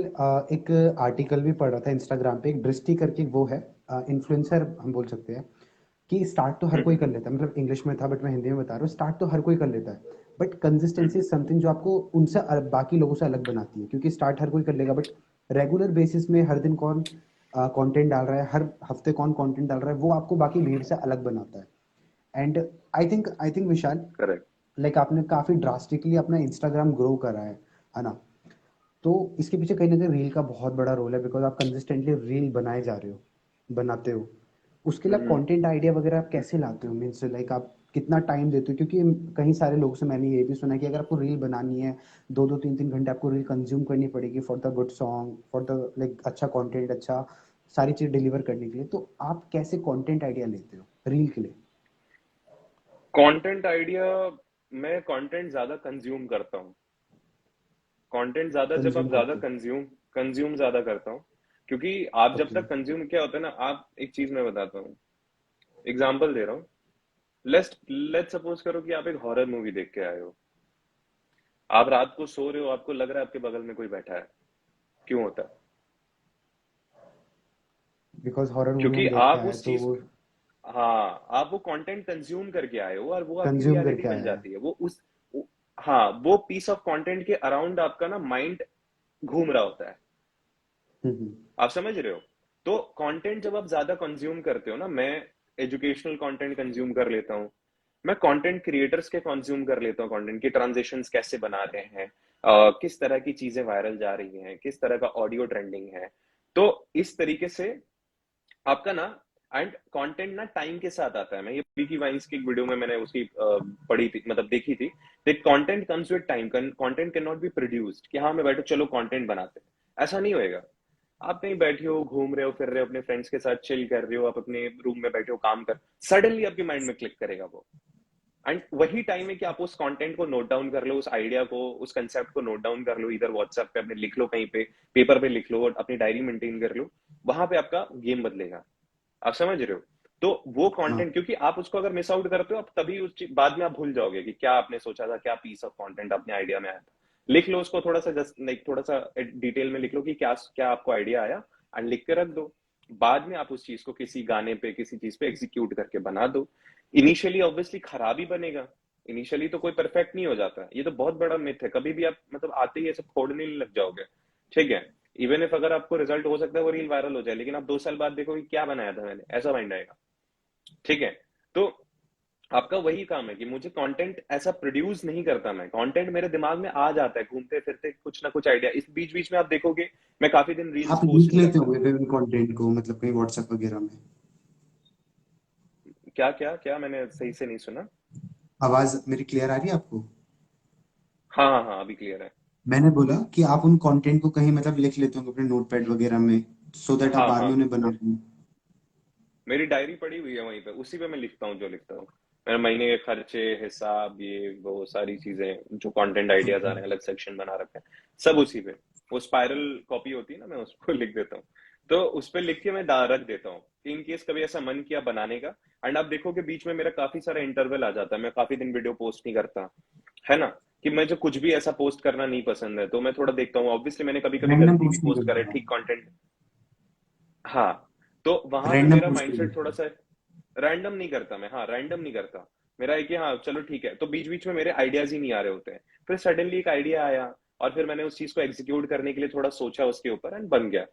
एक आर्टिकल भी पढ़ रहा था इंस्टाग्राम पे, एक दृष्टि करके वो है, इन्फ्लुएंसर हम बोल सकते हैं, कि स्टार्ट तो हर कोई कर हम्म। लेता है, मतलब इंग्लिश में था बट मैं हिंदी में बता रहा हूँ, स्टार्ट तो हर कोई कर लेता है, बट कंसिस्टेंसी इज समथिंग जो आपको उनसे बाकी लोगों से अलग बनाती है, क्योंकि स्टार्ट हर कोई कर लेगा बट रेगुलर बेसिस में हर दिन कौन कंटेंट डाल रहा है, हर हफ्ते कौन कंटेंट डाल रहा है, वो आपको बाकी भीड़ से अलग बनाता है। And I think Vishal, correct. Like आपने काफी ड्रास्टिकली अपना इंस्टाग्राम ग्रो करा है ना? तो इसके पीछे कहीं ना कहीं रील का बहुत बड़ा रोल है, बिकॉज आप कंसिस्टेंटली रील बनाए जा रहे हो। बनाते हो, उसके लिए आप हम्म। कंटेंट आइडिया वगैरह आप कैसे लाते हो? मीन्स लाइक आप कितना टाइम देते हो? क्योंकि कई सारे लोगों से मैंने ये भी सुना है कि अगर आपको रील बनानी है, 2-2 3-3 घंटे आपको रील कंज्यूम करनी पड़ेगी for the good song, for the like अच्छा कंटेंट, अच्छा सारी चीज़ डिलीवर करने के लिए। तो आप कैसे कंटेंट आइडिया लेते हो रील के लिए? कंटेंट आइडिया, मैं कंटेंट ज्यादा कंज्यूम करता हूँ। कंटेंट ज्यादा, जब आप कंज्यूम ज्यादा करते हो? कंज्यूम कंज्यूम ज्यादा करता हूँ, क्योंकि आप जब ओके। तक कंज्यूम, क्या होता है ना, आप एक चीज मैं बताता हूँ, एग्जांपल दे रहा हूँ। लेट्स लेट्स सपोज करो कि आप एक हॉरर मूवी देख के आए हो। आप रात को सो रहे हो, आपको लग रहा है आपके बगल में कोई बैठा है। क्यों होता है? बिकॉज़ हॉरर मूवी क्योंकि हम देख के आप आए हैं उस तो चीज, वो हाँ, आप वो कंटेंट कंज्यूम करके आए हो और वो आपकी कंज्यूम रियलिटी करके बन आए हैं। जाती है। हाँ, वो पीस ऑफ कंटेंट के अराउंड आपका ना माइंड घूम रहा होता है। हुँ, हुँ। आप समझ रहे हो? तो कंटेंट जब आप ज्यादा कंज्यूम करते हो ना, मैं एजुकेशनल कंटेंट कंज्यूम कर लेता हूँ। मैं कंटेंट क्रिएटर्स के कंज्यूम कर लेता हूँ, कंटेंट की ट्रांजिशंस कैसे बना रहे हैं, किस तरह की चीजें वायरल जा रही हैं, किस तरह का ऑडियो ट्रेंडिंग है। तो इस तरीके से आपका ना, एंड कंटेंट ना टाइम के साथ आता है। मैं ये विकी वाइन्स की एक वीडियो में मैंने उसकी पढ़ी थी, मतलब देखी थी, that content comes with time. Content can not be produced कि हाँ मैं बैठो चलो कंटेंट बनाते हैं, ऐसा नहीं होएगा। आप कहीं बैठे हो, घूम रहे हो, फिर रहे हो, अपने फ्रेंड्स के साथ चिल कर रहे हो, आप अपने रूम में बैठे हो, काम कर, सडनली आपके माइंड में क्लिक करेगा वो। एंड वही टाइम है कि आप उस कंटेंट को नोट डाउन कर लो, उस आइडिया को, उस कंसेप्ट को नोट डाउन कर लो, इधर व्हाट्सएप पे अपने लिख लो, कहीं पे पेपर पे लिख लो, और अपनी डायरी मेंटेन कर लो। वहां पे आपका गेम बदलेगा। आप समझ रहे हो? तो वो हाँ। कंटेंट, क्योंकि आप उसको अगर मिस आउट करते हो, आप तभी बाद में आप भूल जाओगे कि क्या आपने सोचा था, क्या पीस ऑफ कंटेंट अपने आइडिया में आया था। लिख लो उसको थोड़ा सा, जस्ट लाइक थोड़ा सा डिटेल में लिख लो कि क्या क्या आपको आइडिया आया, एंड लिख के रख दो। बाद में आप उस चीज को किसी गाने पे, किसी चीज पे एग्जीक्यूट करके बना दो। इनिशियली ऑब्वियसली खराब ही बनेगा। इनिशियली तो कोई परफेक्ट नहीं हो जाता, ये तो बहुत बड़ा मिथ है। कभी भी आप मतलब आते ही ऐसे फोड़ने नहीं लग जाओगे, ठीक है? इवन इफ अगर आपको रिजल्ट हो सकता है वो रील वायरल हो जाए, लेकिन आप 2 साल बाद देखो कि क्या बनाया था मैंने, ऐसा माइंड आएगा। ठीक है? तो आपका वही काम है कि मुझे कंटेंट ऐसा प्रोड्यूस नहीं करता, मैं कंटेंट मेरे दिमाग में आ जाता है घूमते फिरते, कुछ ना कुछ आइडिया। इस बीच बीच में आप देखोगे मैं काफी दिन रील्स आप पोस्ट लिख नहीं लेते करता। होंगे फिर उन कंटेंट को, मतलब कहीं व्हाट्सएप वगैरह में? क्या क्या क्या, मैंने सही से नहीं सुना। आवाज मेरी क्लियर आ रही है आपको? हाँ हाँ हाँ, अभी क्लियर है। मैंने बोला कि आप उन कंटेंट को कहीं मतलब लिख लेते होंगे अपने नोटपैड वगैरह में, सो दैट आप हाँ बाद हाँ, में उन्हें बना पाए। मेरी डायरी पड़ी हुई है वहीं पे, उसी पे मैं लिखता हूँ जो लिखता हूँ। मेरे महीने के खर्चे, हिसाब, ये वो सारी चीजें, जो कंटेंट आइडियाज आ ओके। रहे हैं, अलग सेक्शन बना रखे हैं, सब उसी पे। वो स्पाइरल कॉपी होती है ना, मैं उसको लिख देता हूँ। तो उस पे लिख के मैं रख देता हूँ कि इन केस कभी ऐसा मन किया बनाने का। एंड आप देखोगे बीच में मेरा काफी सारा इंटरवल आ जाता है, मैं काफी दिन वीडियो पोस्ट नहीं करता, है ना? कि मुझे कुछ भी ऐसा पोस्ट करना नहीं पसंद है, तो मैं थोड़ा देखता हूँ। ऑब्वियसली मैंने कभी कभी रैंडम गलती भी पोस्ट नहीं पोस्ट करते करे हो आप? ठीक कंटेंट। हाँ, तो वहां पे रैंडम मेरा पोस्ट नहीं माइंडसेट करते थोड़ा हो? सा, रैंडम नहीं करता मैं, हाँ रैंडम नहीं करता। मेरा है कि हाँ चलो ठीक है, तो बीच बीच में मेरे आइडियाज ही नहीं आ रहे होते हैं, फिर सडनली एक आइडिया आया, और फिर मैंने उस चीज को एग्जीक्यूट करने के लिए थोड़ा सोचा उसके ऊपर, एंड बन गया।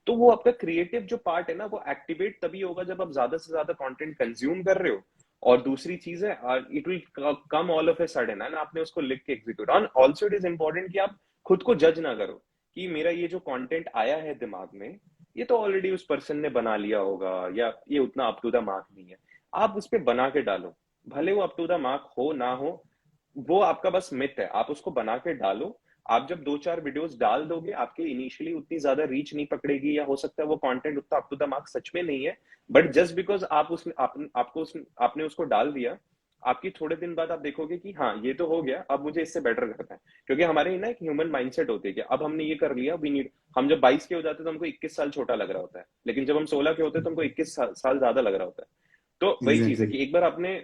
तो वो आपका क्रिएटिव जो पार्ट है ना, वो एक्टिवेट तभी होगा जब आप ज्यादा से ज्यादा कंटेंट कंज्यूम कर रहे हो। और दूसरी चीज है, it will come all of a sudden, and आपने उसको लिख के एग्जीक्यूट। और ऑल्सो इट इज इंपॉर्टेंट कि आप खुद को जज ना करो कि मेरा ये जो कंटेंट आया है दिमाग में, ये तो ऑलरेडी उस पर्सन ने बना लिया होगा, या ये उतना अप टू द मार्क नहीं है। आप उस पर बना के डालो, भले वो अप टू द मार्क हो ना हो, वो आपका बस मिथ है, आप उसको बना के डालो। आप जब 2-4 वीडियोस डाल दोगे, आपके इनिशियली उतनी ज्यादा रीच नहीं पकड़ेगी, या हो सकता है वो कंटेंट उतना अप टू द मार्क सच में नहीं है, बट जस्ट बिकॉज आपने उसको डाल दिया, आपकी थोड़े दिन बाद आप देखोगे कि हाँ ये तो हो गया, अब मुझे इससे बेटर करना है। क्योंकि हमारे ना एक ह्यूमन माइंडसेट होती है कि अब हमने ये कर लिया, वी नीड। हम जब 22 के हो जाते हैं तो हमको 21 साल छोटा लग रहा होता है, लेकिन जब हम 16 के होते हैं तो हमको 21 साल ज्यादा लग रहा होता है। तो वही चीज है एग्जैक्टली। कि एक बार आपने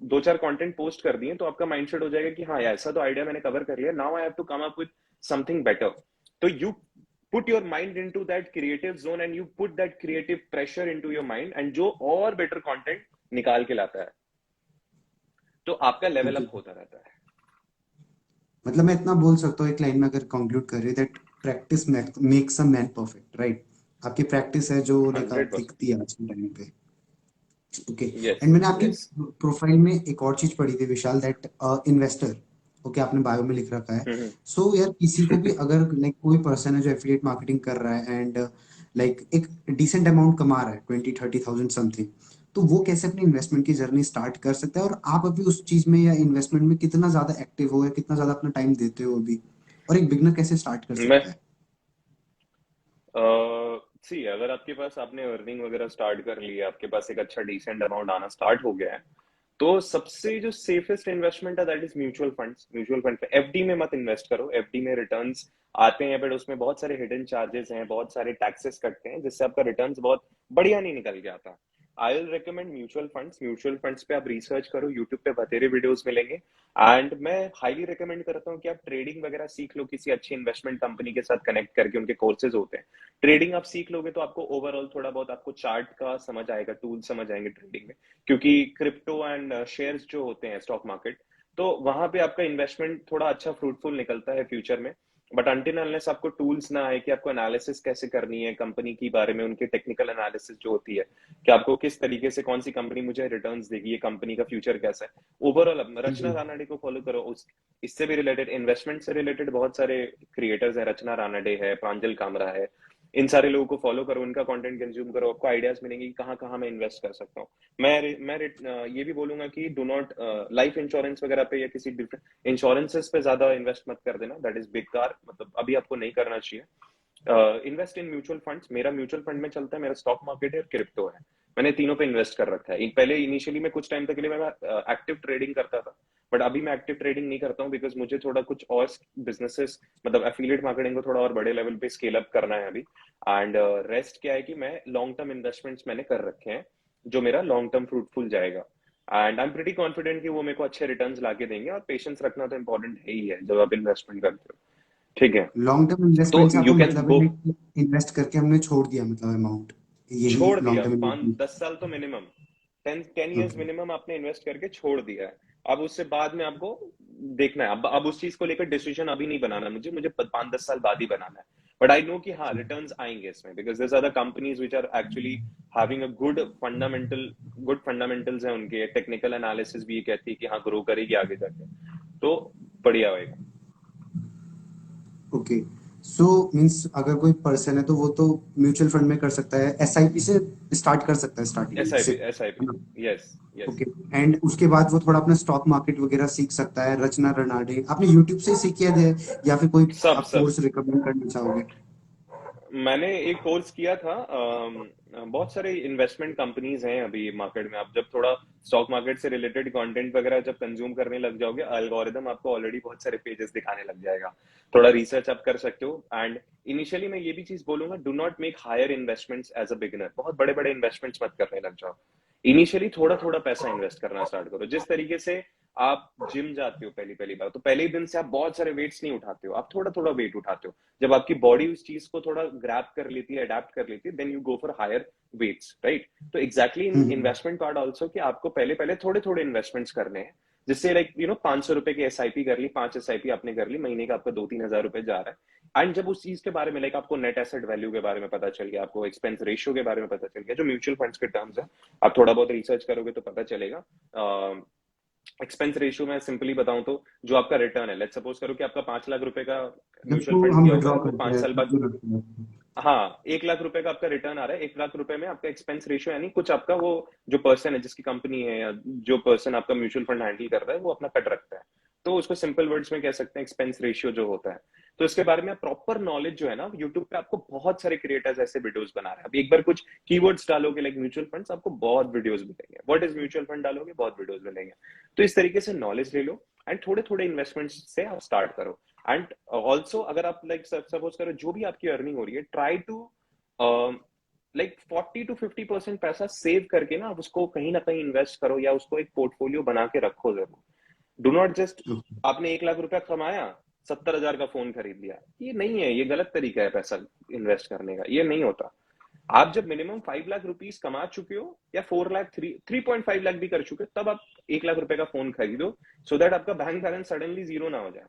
2-4 कंटेंट पोस्ट कर दिए, तो आपका माइंडसेट हो जाएगा कि हाँ यार, ऐसा तो आइडिया मैंने कवर कर लिया, now I have to come up with something better. तो you put your mind into that creative zone, and you put that creative pressure into your mind, and जो और बेटर कंटेंट निकाल के लाता है, तो आपका लेवल ओके। अप होता रहता है। मतलब मैं इतना बोल सकता हूँ एक लाइन में अगर कंक्लूड कर रही that practice makes a man perfect, right? आपकी प्रैक्टिस है जो लाइक आप 100%। दिखती है आज के टाइम पे। ओके। यस एंड मैंने आपकी यस। प्रोफाइल में एक और चीज पढ़ी थी विशाल, दैट इन्वेस्टर। ओके, आपने बायो में लिख रखा है। हम्म। सो यार किसी को भी अगर लाइक कोई पर्सन है जो एफिलिएट मार्केटिंग कर रहा है, एंड लाइक एक डिसेंट अमाउंट कमा रहा है, 20-30,000 समथिंग, तो वो कैसे अपनी इन्वेस्टमेंट की जर्नी स्टार्ट कर सकता है, और आप अभी उस चीज में या इन्वेस्टमेंट में कितना ज्यादा एक्टिव हो या कितना ज्यादा अपना टाइम देते हो अभी, और एक बिगनर कैसे स्टार्ट कर मैं सकता है? सी अगर आपके पास आपने अर्निंग वगैरह स्टार्ट कर ली है, आपके पास एक अच्छा डिसेंट अमाउंट आना स्टार्ट हो गया है, तो सबसे जो सेफेस्ट इन्वेस्टमेंट है that is mutual funds. Mutual fund पे एफडी में मत इन्वेस्ट करो। एफडी में रिटर्न्स आते हैं बट उसमें बहुत सारे हिडन चार्जेस हैं, बहुत सारे टैक्सेस कटते हैं, जिससे आपका रिटर्न्स बहुत बढ़िया नहीं निकल के आता। I will recommend mutual funds. Mutual funds पे आप रिसर्च करो, यूट्यूब पे बतेरे वीडियोस मिलेंगे। एंड मैं हाईली रिकमेंड करता हूँ कि आप ट्रेडिंग वगैरह सीख लो, किसी अच्छी इन्वेस्टमेंट कंपनी के साथ कनेक्ट करके, उनके कोर्सेज होते हैं। ट्रेडिंग आप सीख लोगे तो आपको ओवरऑल थोड़ा बहुत आपको चार्ट का समझ आएगा, टूल समझ आएंगे ट्रेडिंग में। क्योंकि क्रिप्टो एंड शेयर्स जो होते हैं स्टॉक मार्केट, तो वहां पे आपका इन्वेस्टमेंट थोड़ा अच्छा फ्रूटफुल निकलता है फ्यूचर में। बट अनटिल अनलेस आपको टूल्स ना आए कि आपको एनालिसिस कैसे करनी है कंपनी के बारे में, उनके टेक्निकल एनालिसिस जो होती है कि आपको किस तरीके से कौन सी कंपनी मुझे रिटर्न्स देगी, ये कंपनी का फ्यूचर कैसा है, ओवरऑल रचना जी। रानडे को फॉलो करो। उस इससे भी रिलेटेड, इन्वेस्टमेंट से रिलेटेड बहुत सारे क्रिएटर्स हैं, रचना रानडे है, प्रांजल कामरा है, इन सारे लोगों को फॉलो करो, उनका कंटेंट कंज्यूम करो, आपको आइडियाज मिलेंगे कि कहाँ कहाँ मैं इन्वेस्ट कर सकता हूँ। ये भी बोलूंगा कि डू नॉट लाइफ इंश्योरेंस वगैरह पे या किसी डिफरेंट इंश्योरेंसेस पे ज्यादा इन्वेस्ट मत कर देना, दैट इज बेकार, मतलब अभी आपको नहीं करना चाहिए। Invest in mutual funds. मेरा म्यूचुअल फंड में चलता है, मेरा स्टॉक मार्केट है और क्रिप्टो है। मैंने तीनों पे इन्वेस्ट कर रखा है। पहले इनिशियली में कुछ टाइम तक के लिए मैं एक्टिव ट्रेडिंग करता था, बट अभी मैं एक्टिव ट्रेडिंग नहीं करता हूँ बिकॉज मुझे थोड़ा कुछ और बिजनेसेस, मतलब एफिलिएट मार्केटिंग को थोड़ा और बड़े लेवल पे स्केल अप करना है अभी। एंड रेस्ट क्या है कि मैं लॉन्ग टर्म इन्वेस्टमेंट्स मैंने कर रखे हैं, जो मेरा लॉन्ग टर्म फ्रूटफुल जाएगा। And I am pretty confident कि वो मेरे को अच्छे रिटर्न्स लाके देंगे। और पेशेंस रखना तो इंपॉर्टेंट है ही है जब आप इन्वेस्टमेंट करते हो। ठीक है, लॉन्ग टर्म तो इन्वेस्टमेंट से यू आपका कैन मतलब गो। है कि इन्वेस्ट करके हमने छोड़ दिया मतलब अमाउंट, यही छोड़ लॉन्ग दिया, टर्म पाँच इन्वेस्टमेंट? 10 साल तो मिनिमम, 10 10 ईयर्स ओके। मिनिमम आपने इन्वेस्ट करके छोड़ दिया है। अब उससे बाद में आपको देखना है। अब उस चीज को लेकर डिसीजन अभी नहीं बनाना मुझे मुझे 5-10 साल बाद ही बनाना है। बट आई नो कि हाँ रिटर्न्स आएंगे इसमें, because there are companies which are actually having a good fundamentals है उनके, टेक्निकल एनालिसिस भी ये कहती है कि हाँ ग्रो करेगी आगे जाके, तो बढ़िया होएगा। ओके। सो मीन्स अगर कोई पर्सन है तो वो तो म्यूचुअल फंड में कर सकता है, एसआईपी से स्टार्ट कर सकता है स्टार्टिंग एस से, आई पी, एस आई है पी, ना? Yes yes. ओके। एंड उसके बाद वो थोड़ा अपना स्टॉक मार्केट वगैरह सीख सकता है, रचना रनाडे आपने यूट्यूब से ही सीख किया है, या फिर कोई सब आप सब कोर्स रिकमेंड करना चाहोगे? मैंने एक कोर्स किया था। बहुत सारे इन्वेस्टमेंट कंपनीज हैं अभी मार्केट में। आप जब थोड़ा स्टॉक मार्केट से रिलेटेड कंटेंट वगैरह जब कंज्यूम करने लग जाओगे, एल्गोरिदम आपको ऑलरेडी बहुत सारे पेजेस दिखाने लग जाएगा। थोड़ा रिसर्च आप कर सकते हो। एंड इनिशियली मैं ये भी चीज बोलूंगा, do not make higher investments as a beginner. बहुत बड़े बड़े इन्वेस्टमेंट्स मत करने लग जाओ। इनिशियली थोड़ा थोड़ा पैसा इन्वेस्ट करना स्टार्ट करो। जिस तरीके से आप जिम जाते हो पहली पहली बार, तो पहले ही दिन से आप बहुत सारे वेट्स नहीं उठाते हो, आप थोड़ा थोड़ा वेट उठाते हो। जब आपकी बॉडी उस चीज को थोड़ा ग्रैप कर लेती है, अडेप्ट कर लेती है, then you go for higher weights, right? तो exactly in hmm. Investment part also कि आपको पहले पहले थोड़े थोड़े इन्वेस्टमेंट्स करने हैं, जिससे लाइक 500 रुपए की एसआईपी कर ली, 5 एसआईपी आपने कर ली, महीने का आपका 2-3 हज़ार रुपए जा रहा है। एंड जब उस चीज के बारे में लाइक आपको नेट एसेट वैल्यू के बारे में पता चल गया, आपको एक्सपेंस रेशियो के बारे में पता चल गया, जो म्यूचुअल फंड्स के टर्म्स है, आप थोड़ा बहुत रिसर्च करोगे तो पता चलेगा। एक्सपेंस रेशियो मैं सिंपली बताऊं तो, जो आपका रिटर्न है, लेट्स सपोज करो कि आपका 5 लाख रुपए का जब म्यूचुअल तो फंड हम किया होगा, विड्रॉ वो करते पांच हैं साल तब बाद, जो रखते हैं। हाँ 1 लाख रुपए का आपका रिटर्न आ रहा है, 1 लाख रुपए में आपका एक्सपेंस रेशियो यानी कुछ आपका वो जो पर्सन है, जिसकी कंपनी है या जो पर्सन आपका म्यूचुअल फंड हैंडल कर रहा है, वो अपना कट रखता है। तो उसको सिंपल वर्ड्स में कह सकते हैं एक्सपेंस रेशियो जो होता है। तो इसके बारे में प्रॉपर नॉलेज जो है ना, यूट्यूब पे आपको बहुत सारे क्रिएटर्स ऐसे वीडियोस बना रहे हैं। अब एक बार कुछ कीवर्ड्स डालोगे लाइक म्यूचुअल फंड्स, आपको बहुत वीडियोस मिलेंगे। व्हाट इज म्यूचुअल फंड डालोगे, बहुत वीडियोस मिलेंगे। तो इस तरीके से नॉलेज ले लो एंड थोड़े थोड़े इन्वेस्टमेंट से आप स्टार्ट करो। एंड ऑल्सो अगर आप लाइक सपोज करो जो भी आपकी अर्निंग हो रही है, ट्राई टू लाइक 40-50% पैसा सेव करके ना, उसको कहीं ना कहीं इन्वेस्ट करो या उसको एक पोर्टफोलियो बना के रखो जरूर। डू नॉट जस्ट, आपने 1 लाख रुपया कमाया, 70 हज़ार का फोन खरीद लिया, ये नहीं है, ये गलत तरीका है पैसा इन्वेस्ट करने का, ये नहीं होता। आप जब मिनिमम 5 लाख रुपीज कमा चुके हो, या 4 लाख, 3.5 लाख भी कर चुके हो, तब आप 1 लाख रुपए का फोन खरीदो, सो दैट आपका बैंक बैलेंस सडनली जीरो ना हो जाए।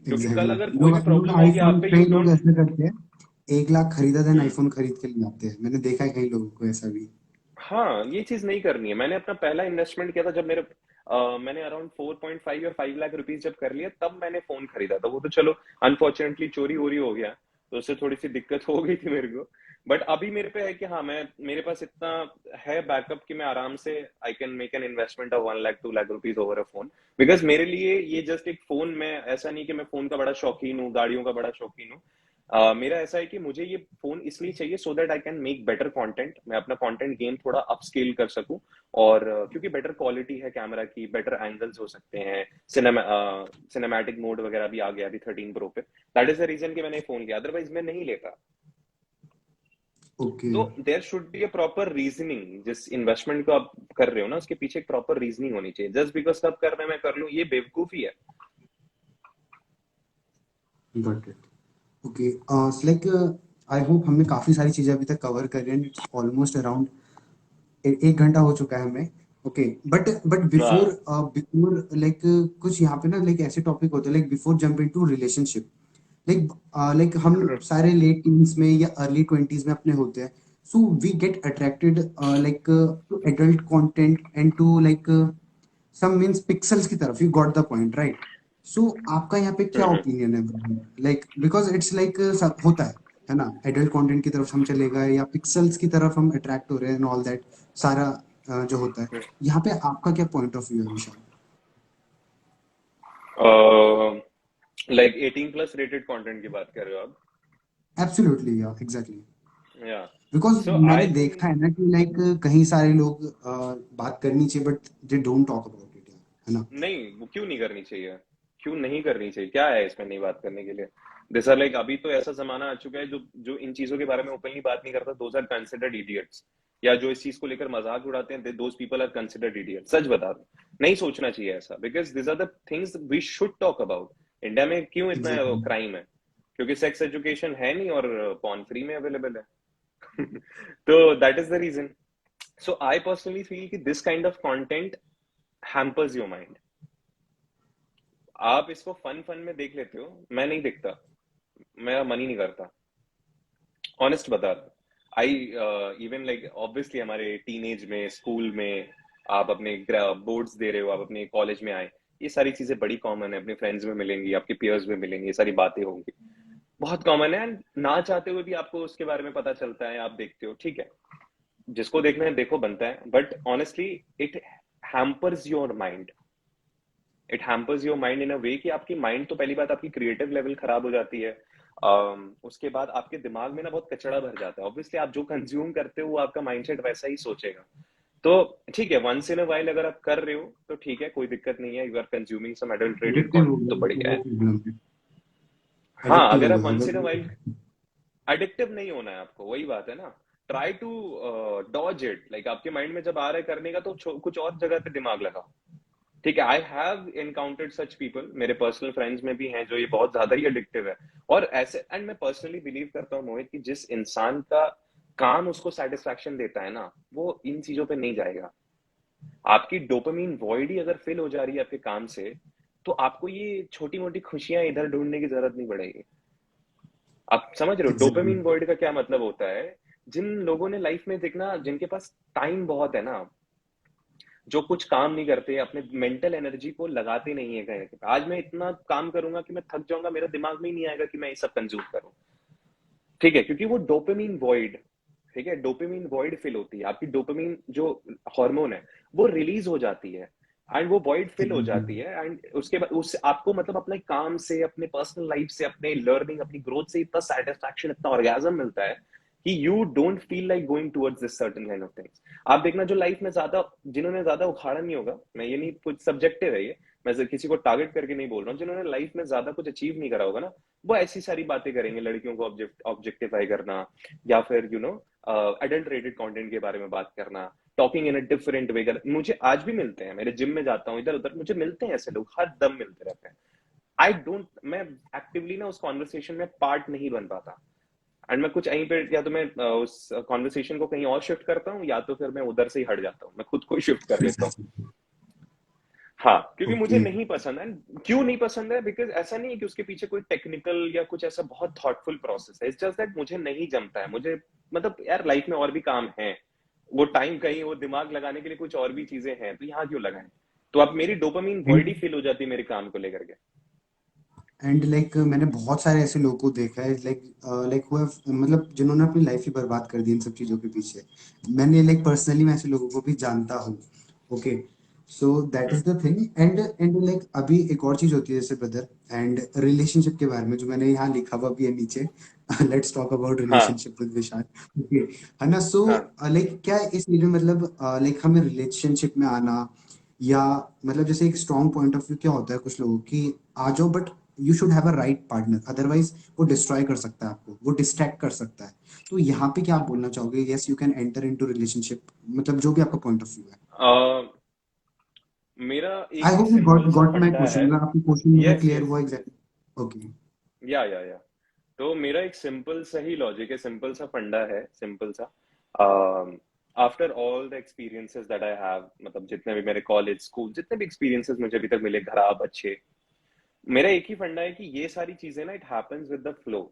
क्योंकि कल एग्जैक्टली, अगर कोई भी लोग लोग प्रॉब्लम आएगी आईफोन, आप पे, कई यू लोग डोंट। ऐसे करते हैं, 1 लाख खरीदा देन आईफोन खरीद के ले आते हैं, मैंने देखा है कई लोगों को ऐसा भी। हाँ ये चीज नहीं करनी है। मैंने अपना पहला इन्वेस्टमेंट किया था जब मैंने अराउंड 4.5 या 5 लाख रुपीज जब कर लिया, तब मैंने फोन खरीदा था। वो तो चलो अनफॉर्चुनेटली चोरी वोरी हो गया, तो उससे थोड़ी सी दिक्कत हो गई थी मेरे को। बट अभी मेरे पे है कि हाँ, मैं मेरे पास इतना है बैकअप कि मैं आराम से I can make an investment of 1 lakh 2 lakh rupees over a phone. Because मेरे लिए ये जस्ट एक फोन, में ऐसा नहीं कि मैं फोन का बड़ा शौकीन हूँ, गाड़ियों का बड़ा शौकीन हूँ। मेरा ऐसा है कि मुझे ये फोन इसलिए चाहिए so that I can make better content, मैं अपना कंटेंट गेम थोड़ा अपस्केल कर सकूं। और क्योंकि बेटर क्वालिटी है कैमरा की, बेटर एंगल्स हो सकते हैं, सिनेमैटिक मोड वगैरह भी आ गया अभी 13 प्रो पे। दैट इज द रीजन कि मैंने फोन लिया, अदरवाइज मैं नहीं लेता। ओके। तो there should be a proper reasoning, जिस इन्वेस्टमेंट को आप कर रहे हो ना उसके पीछे एक प्रॉपर रीजनिंग होनी चाहिए। जस्ट बिकॉज कब कर रहे हैं मैं कर लूं, ये बेवकूफी है। Got it. Okay. Like I hope हमने काफ़ी सारी चीज़ें अभी तक कवर करी हैं। इट्स ऑलमोस्ट अराउंड 1 घंटा हो चुका है हमें। ओके। बट बिफोर हाँ। बिफोर लाइक कुछ यहाँ पे ना लाइक ऐसे टॉपिक होते हैं like before jump into relationship. Like हम सारे लेट टीन्स में या अर्ली ट्वेंटीज में अपने होते हैं। So we get attracted like to adult content and to like some means pixels की तरफ। You got the point, right? So आपका यहाँ पे क्या हम्म। ओपिनियन है? लाइक बिकॉज इट्स लाइक सब होता है ना? एडल्ट कंटेंट की तरफ हम चले गए या पिक्सल्स की तरफ हम अट्रैक्ट हो रहे हैं एंड ऑल दैट सारा जो होता है। यहाँ पे आपका क्या पॉइंट ऑफ व्यू है विशाल? लाइक 18+ रेटेड कंटेंट की बात कर रहे हो आप? एब्सोल्युटली, या एग्जैक्टली। या बिकॉज सो मैंने आई देखा है थिंक ना कि लाइक कहीं सारे लोग बात करनी चाहिए but they don't talk about it, है ना? नहीं, वो क्यों नहीं करनी चाहिए? क्यों नहीं करनी चाहिए? क्या है इसमें नहीं बात करने के लिए? जैसा लाइक अभी तो ऐसा जमाना आ चुका है, जो जो इन चीजों के बारे में ओपनली बात नहीं करता, दोज आर कंसिडर्ड इडियट्स। या जो इस चीज को लेकर मजाक उड़ाते हैं, those people are considered idiots. सच बता रहा हूं, नहीं सोचना चाहिए ऐसा, because this are the things we should talk about. India में क्यों इतना एग्जैक्टली। क्राइम है? क्योंकि सेक्स एजुकेशन है नहीं और पॉर्न फ्री में अवेलेबल है। तो that is the reason. So I personally feel कि this kind of content hampers your mind. आप इसको फन फन में देख लेते हो, मैं नहीं देखता, मेरा मन ही नहीं करता। ऑनेस्ट बता रहा। आई इवन लाइक ऑब्वियसली हमारे टीनेज में, स्कूल में, आप अपने बोर्ड्स दे रहे हो, आप अपने कॉलेज में आए, ये सारी चीजें बड़ी कॉमन है, अपने फ्रेंड्स में मिलेंगी, आपके पियर्स में मिलेंगे, ये सारी बातें होंगी, बहुत कॉमन है। ना चाहते हुए भी आपको उसके बारे में पता चलता है, आप देखते हो, ठीक है। जिसको देखना है देखो, बनता है, but honestly it hampers your mind. It hampers your mind in a way कि आपकी माइंड, तो पहली बात आपकी क्रिएटिव लेवल खराब हो जाती है। उसके बाद आपके दिमाग में ना बहुत कचड़ा भर जाता है। ऑब्वियसली आप जो कंज्यूम करते हो वो आपका माइंडसेट वैसा ही सोचेगा। तो ठीक है, वंस इन अ वाइल अगर आप कर रहे हो तो ठीक है, कोई दिक्कत नहीं है, you are consuming some adulterated addictive हो कंटेंट, तो गया तो बढ़िया वो है। प्रॉब्लम है। हाँ, एडिक्टिव हो अगर आप गया वंस इन अ वाइल, अगर। एडिक्टिव नहीं होना है आपको, वही बात है ना। Try to dodge it, like आपके माइंड में जब आ रहा है करने का तो कुछ और जगह पे दिमाग लगाओ। ठीक है, I have encountered such people, मेरे पर्सनल फ्रेंड्स में भी हैं जो ये बहुत ज्यादा ही एडिक्टिव है। और ऐसे, एंड मैं पर्सनली बिलीव करता हूँ मोहित, कि जिस इंसान का काम उसको सेटिस्फैक्शन देता है ना, वो इन चीजों पे नहीं जाएगा। आपकी डोपामीन वॉइड ही अगर फिल हो जा रही है आपके काम से, तो आपको ये छोटी मोटी खुशियां इधर ढूंढने की जरूरत नहीं पड़ेगी। आप समझ रहे हो एग्जैक्टली। डोपामीन वॉइड का क्या मतलब होता है? जिन लोगों ने लाइफ में, देखना, जिनके पास टाइम बहुत है ना, जो कुछ काम नहीं करते, अपने मेंटल एनर्जी को लगाते नहीं है कहीं पे, आज मैं इतना काम करूंगा कि मैं थक जाऊंगा, मेरा दिमाग में ही नहीं आएगा कि मैं ये सब कंज्यूम करूं। ठीक है, क्योंकि वो डोपामीन वॉइड, ठीक है, डोपामीन वॉइड फिल होती है, आपकी डोपामीन जो हार्मोन है वो रिलीज हो जाती है, एंड वो वॉइड फिल हो एग्जैक्टली। जाती है। एंड उसके बाद उससे आपको मतलब अपने काम से, अपने पर्सनल लाइफ से, अपने लर्निंग, अपनी ग्रोथ से इतना सेटिस्फैक्शन, इतना ऑर्गेजम मिलता है कि you don't feel like going towards this certain kind of things. आप देखना, जो लाइफ में ज्यादा, जिन्होंने ज्यादा उखाड़ा नहीं होगा, मैं ये नहीं, कुछ सब्जेक्टिव है ये, मैं किसी को टारगेट करके नहीं बोल रहा हूँ, जिन्होंने लाइफ में ज्यादा कुछ अचीव नहीं करा होगा ना, वो ऐसी सारी बातें करेंगे, लड़कियों को ऑब्जेक्टिफाई करना, या फिर अडल्टरेटेड कंटेंट के बारे में बात करना, talking in a different way. मुझे आज भी मिलते हैं, मेरे जिम में जाता हूँ, इधर उधर मुझे मिलते हैं ऐसे लोग, हर दम मिलते रहते हैं। आई डोंट, मैं एक्टिवली ना उस कॉन्वर्सेशन में पार्ट नहीं बन पाता। एंड मैं कुछ यहीं पे, या तो मैं उस कॉन्वर्सेशन को कहीं और शिफ्ट करता हूँ, या तो फिर मैं उधर से ही हट जाता हूँ, मैं खुद को ही शिफ्ट कर लेता हूँ। हाँ, क्योंकि मुझे ओके। नहीं पसंद है। क्यों नहीं पसंद है? बिकॉज ऐसा नहीं है कि उसके पीछे कोई टेक्निकल या कुछ ऐसा बहुत थॉटफुल प्रोसेस है, इट्स जस्ट दैट मुझे नहीं जमता है। मुझे मतलब यार, लाइफ में और भी काम है, वो टाइम कहीं, वो दिमाग लगाने के लिए कुछ और भी चीजें हैं, तो यहाँ क्यों लगाएं? तो अब मेरी डोपामीन वॉइड ही फिल हो जाती है मेरे काम को लेकर के। एंड लाइक मैंने बहुत सारे ऐसे लोगों को देखा है लाइक लाइक हुआ मतलब जिन्होंने अपनी लाइफ ही बर्बाद कर दी इन सब चीज़ों के पीछे। मैंने लाइक पर्सनली मैं ऐसे लोगों को भी जानता हूँ। Okay, so that is the thing. And like अभी एक और चीज़ होती है जैसे ब्रदर, एंड रिलेशनशिप के बारे में जो मैंने यहाँ लिखा हुआ भी है नीचे। लेट्स टॉक अबाउट हाँ रिलेशनशिप विद विशाल। ओके, है ना? सो हाँ लाइक क्या इस चीज़ में मतलब लाइक हमें रिलेशनशिप में आना, या मतलब जैसे एक स्ट्रॉन्ग पॉइंट ऑफ व्यू क्या होता है कुछ लोगों की, आ जाओ but you should have a right partner, otherwise वो डिस्ट्रॉय कर सकता है आपको, वो डिस्ट्रैक्ट कर सकता है। तो यहाँ पे क्या आप बोलना चाहोगे? Yes you can enter into relationship, मतलब जो भी आपका पॉइंट ऑफ व्यू है। अ, मेरा आई एक होप यू गॉट सिंपल सा गॉट माय फंडा है। क्वेश्चन, अगर आपको क्वेश्चन मेरा यस क्लियर यस। हुआ एग्जैक्टली। ओके। या तो मेरा एक सिंपल सा ही लॉजिक है, सिंपल सा फंडा है, सिंपल सा। After all the experiences that I have, मतलब जितने भी मेरे कॉलेज स्कूल जितने भी एक्सपीरियंसेस मुझे अभी तक मिले, खराब अच्छे, मेरा एक ही फंडा है कि ये सारी चीजें ना, it happens with the flow.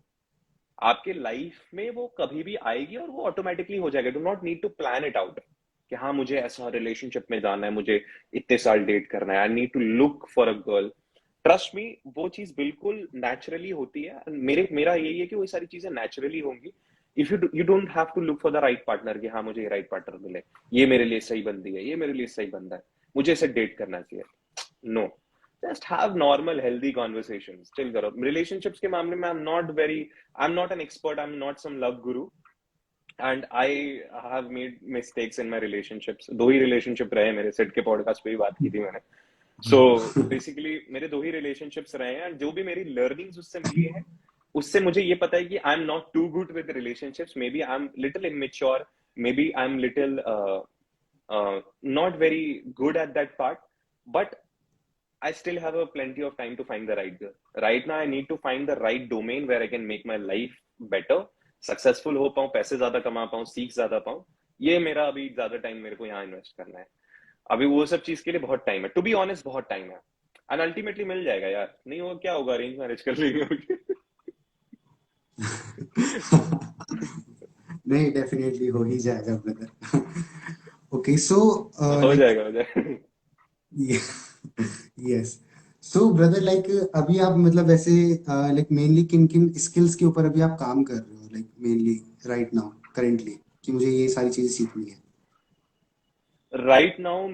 आपके लाइफ में वो कभी भी आएगी और वो ऑटोमेटिकली हो जाएगा। Do not need to plan it out कि हाँ मुझे ऐसा रिलेशनशिप में जाना है, मुझे इतने साल डेट करना है, I need to look for a girl. Trust me, वो चीज बिल्कुल नेचुरली होती है। मेरा यही है कि वो सारी चीजें नेचुरली होंगी। If you don't have to look for the right partner कि हाँ मुझे राइट पार्टनर मिले, ये मेरे लिए सही बंदी है, ये मेरे लिए सही बंदा है, मुझे इसे डेट करना चाहिए। No, just have normal healthy conversations, chill करो। रिलेशनशिप्स के मामले में I am not an expert, I am not some love guru, and I have made mistakes in my relationships. दो ही रिलेशनशिप रहे मेरे, सेट के पॉडकास्ट पे भी बात की थी मैंने। सो बेसिकली मेरे दो ही रिलेशनशिप्स रहे हैं, जो भी मेरी लर्निंग्स उससे मिली है, उससे मुझे ये पता है कि I am not too good with relationships. Maybe I am little immature, maybe I am little not very good at that part, but I still have a plenty of time to find the right girl. Right now, I need to find the right domain where I can make my life better, successful हो पाऊं, पैसे ज्यादा कमा पाऊं, सीख ज्यादा पाऊं। ये मेरा अभी ज्यादा टाइम मेरे को यहाँ इन्वेस्ट करना है। अभी वो सब चीज के लिए बहुत टाइम है, टू बी ऑनेस्ट, बहुत टाइम है। एंड अल्टीमेटली मिल जाएगा यार, नहीं हो क्या होगा, अरेंज मैरिज कर लेंगे। नहीं, डेफिनेटली हो ही जाएगा ब्रदर। ओके, सो हो लाइक जाएगा हो जाएगा। यस, सो ब्रदर लाइक अभी आप मतलब वैसे लाइक मेनली किन किन स्किल्स के ऊपर अभी आप काम कर रहे हो, like mainly right now currently, कि मुझे ये सारी चीजें सीखनी है। राइट नाउ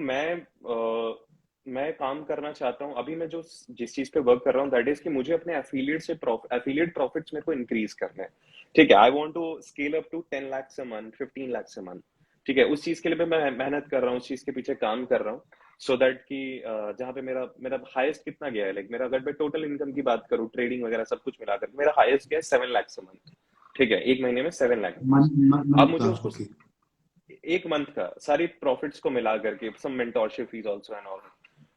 मैं काम करना चाहता हूँ। अभी मैं जो जिस चीज पे वर्क कर रहा हूँ, दैट इज कि मुझे अपने एफिलिएट प्रॉफिट्स मेरे को इंक्रीज करना है। ठीक है, I want to scale up to 10 lakhs a month, 15 lakhs a month। ठीक है, उस चीज के लिए मैं मेहनत कर रहा हूँ, उस चीज के पीछे काम कर रहा हूँ। सो दैट कि जहाँ पे मेरा मेरा हाईएस्ट कितना गया है, लाइक मेरा अगर मैं टोटल इनकम की बात करूँ, ट्रेडिंग वगैरह सब कुछ मिलाकर, मेरा हाईएस्ट गया है 7 lakhs a month। ठीक है, एक महीने में 7 लाख। अब मंथ मुझे का? उसको ओके। एक मंथ का सारी प्रॉफिट्स को मिला करके, some mentorship fees also and all.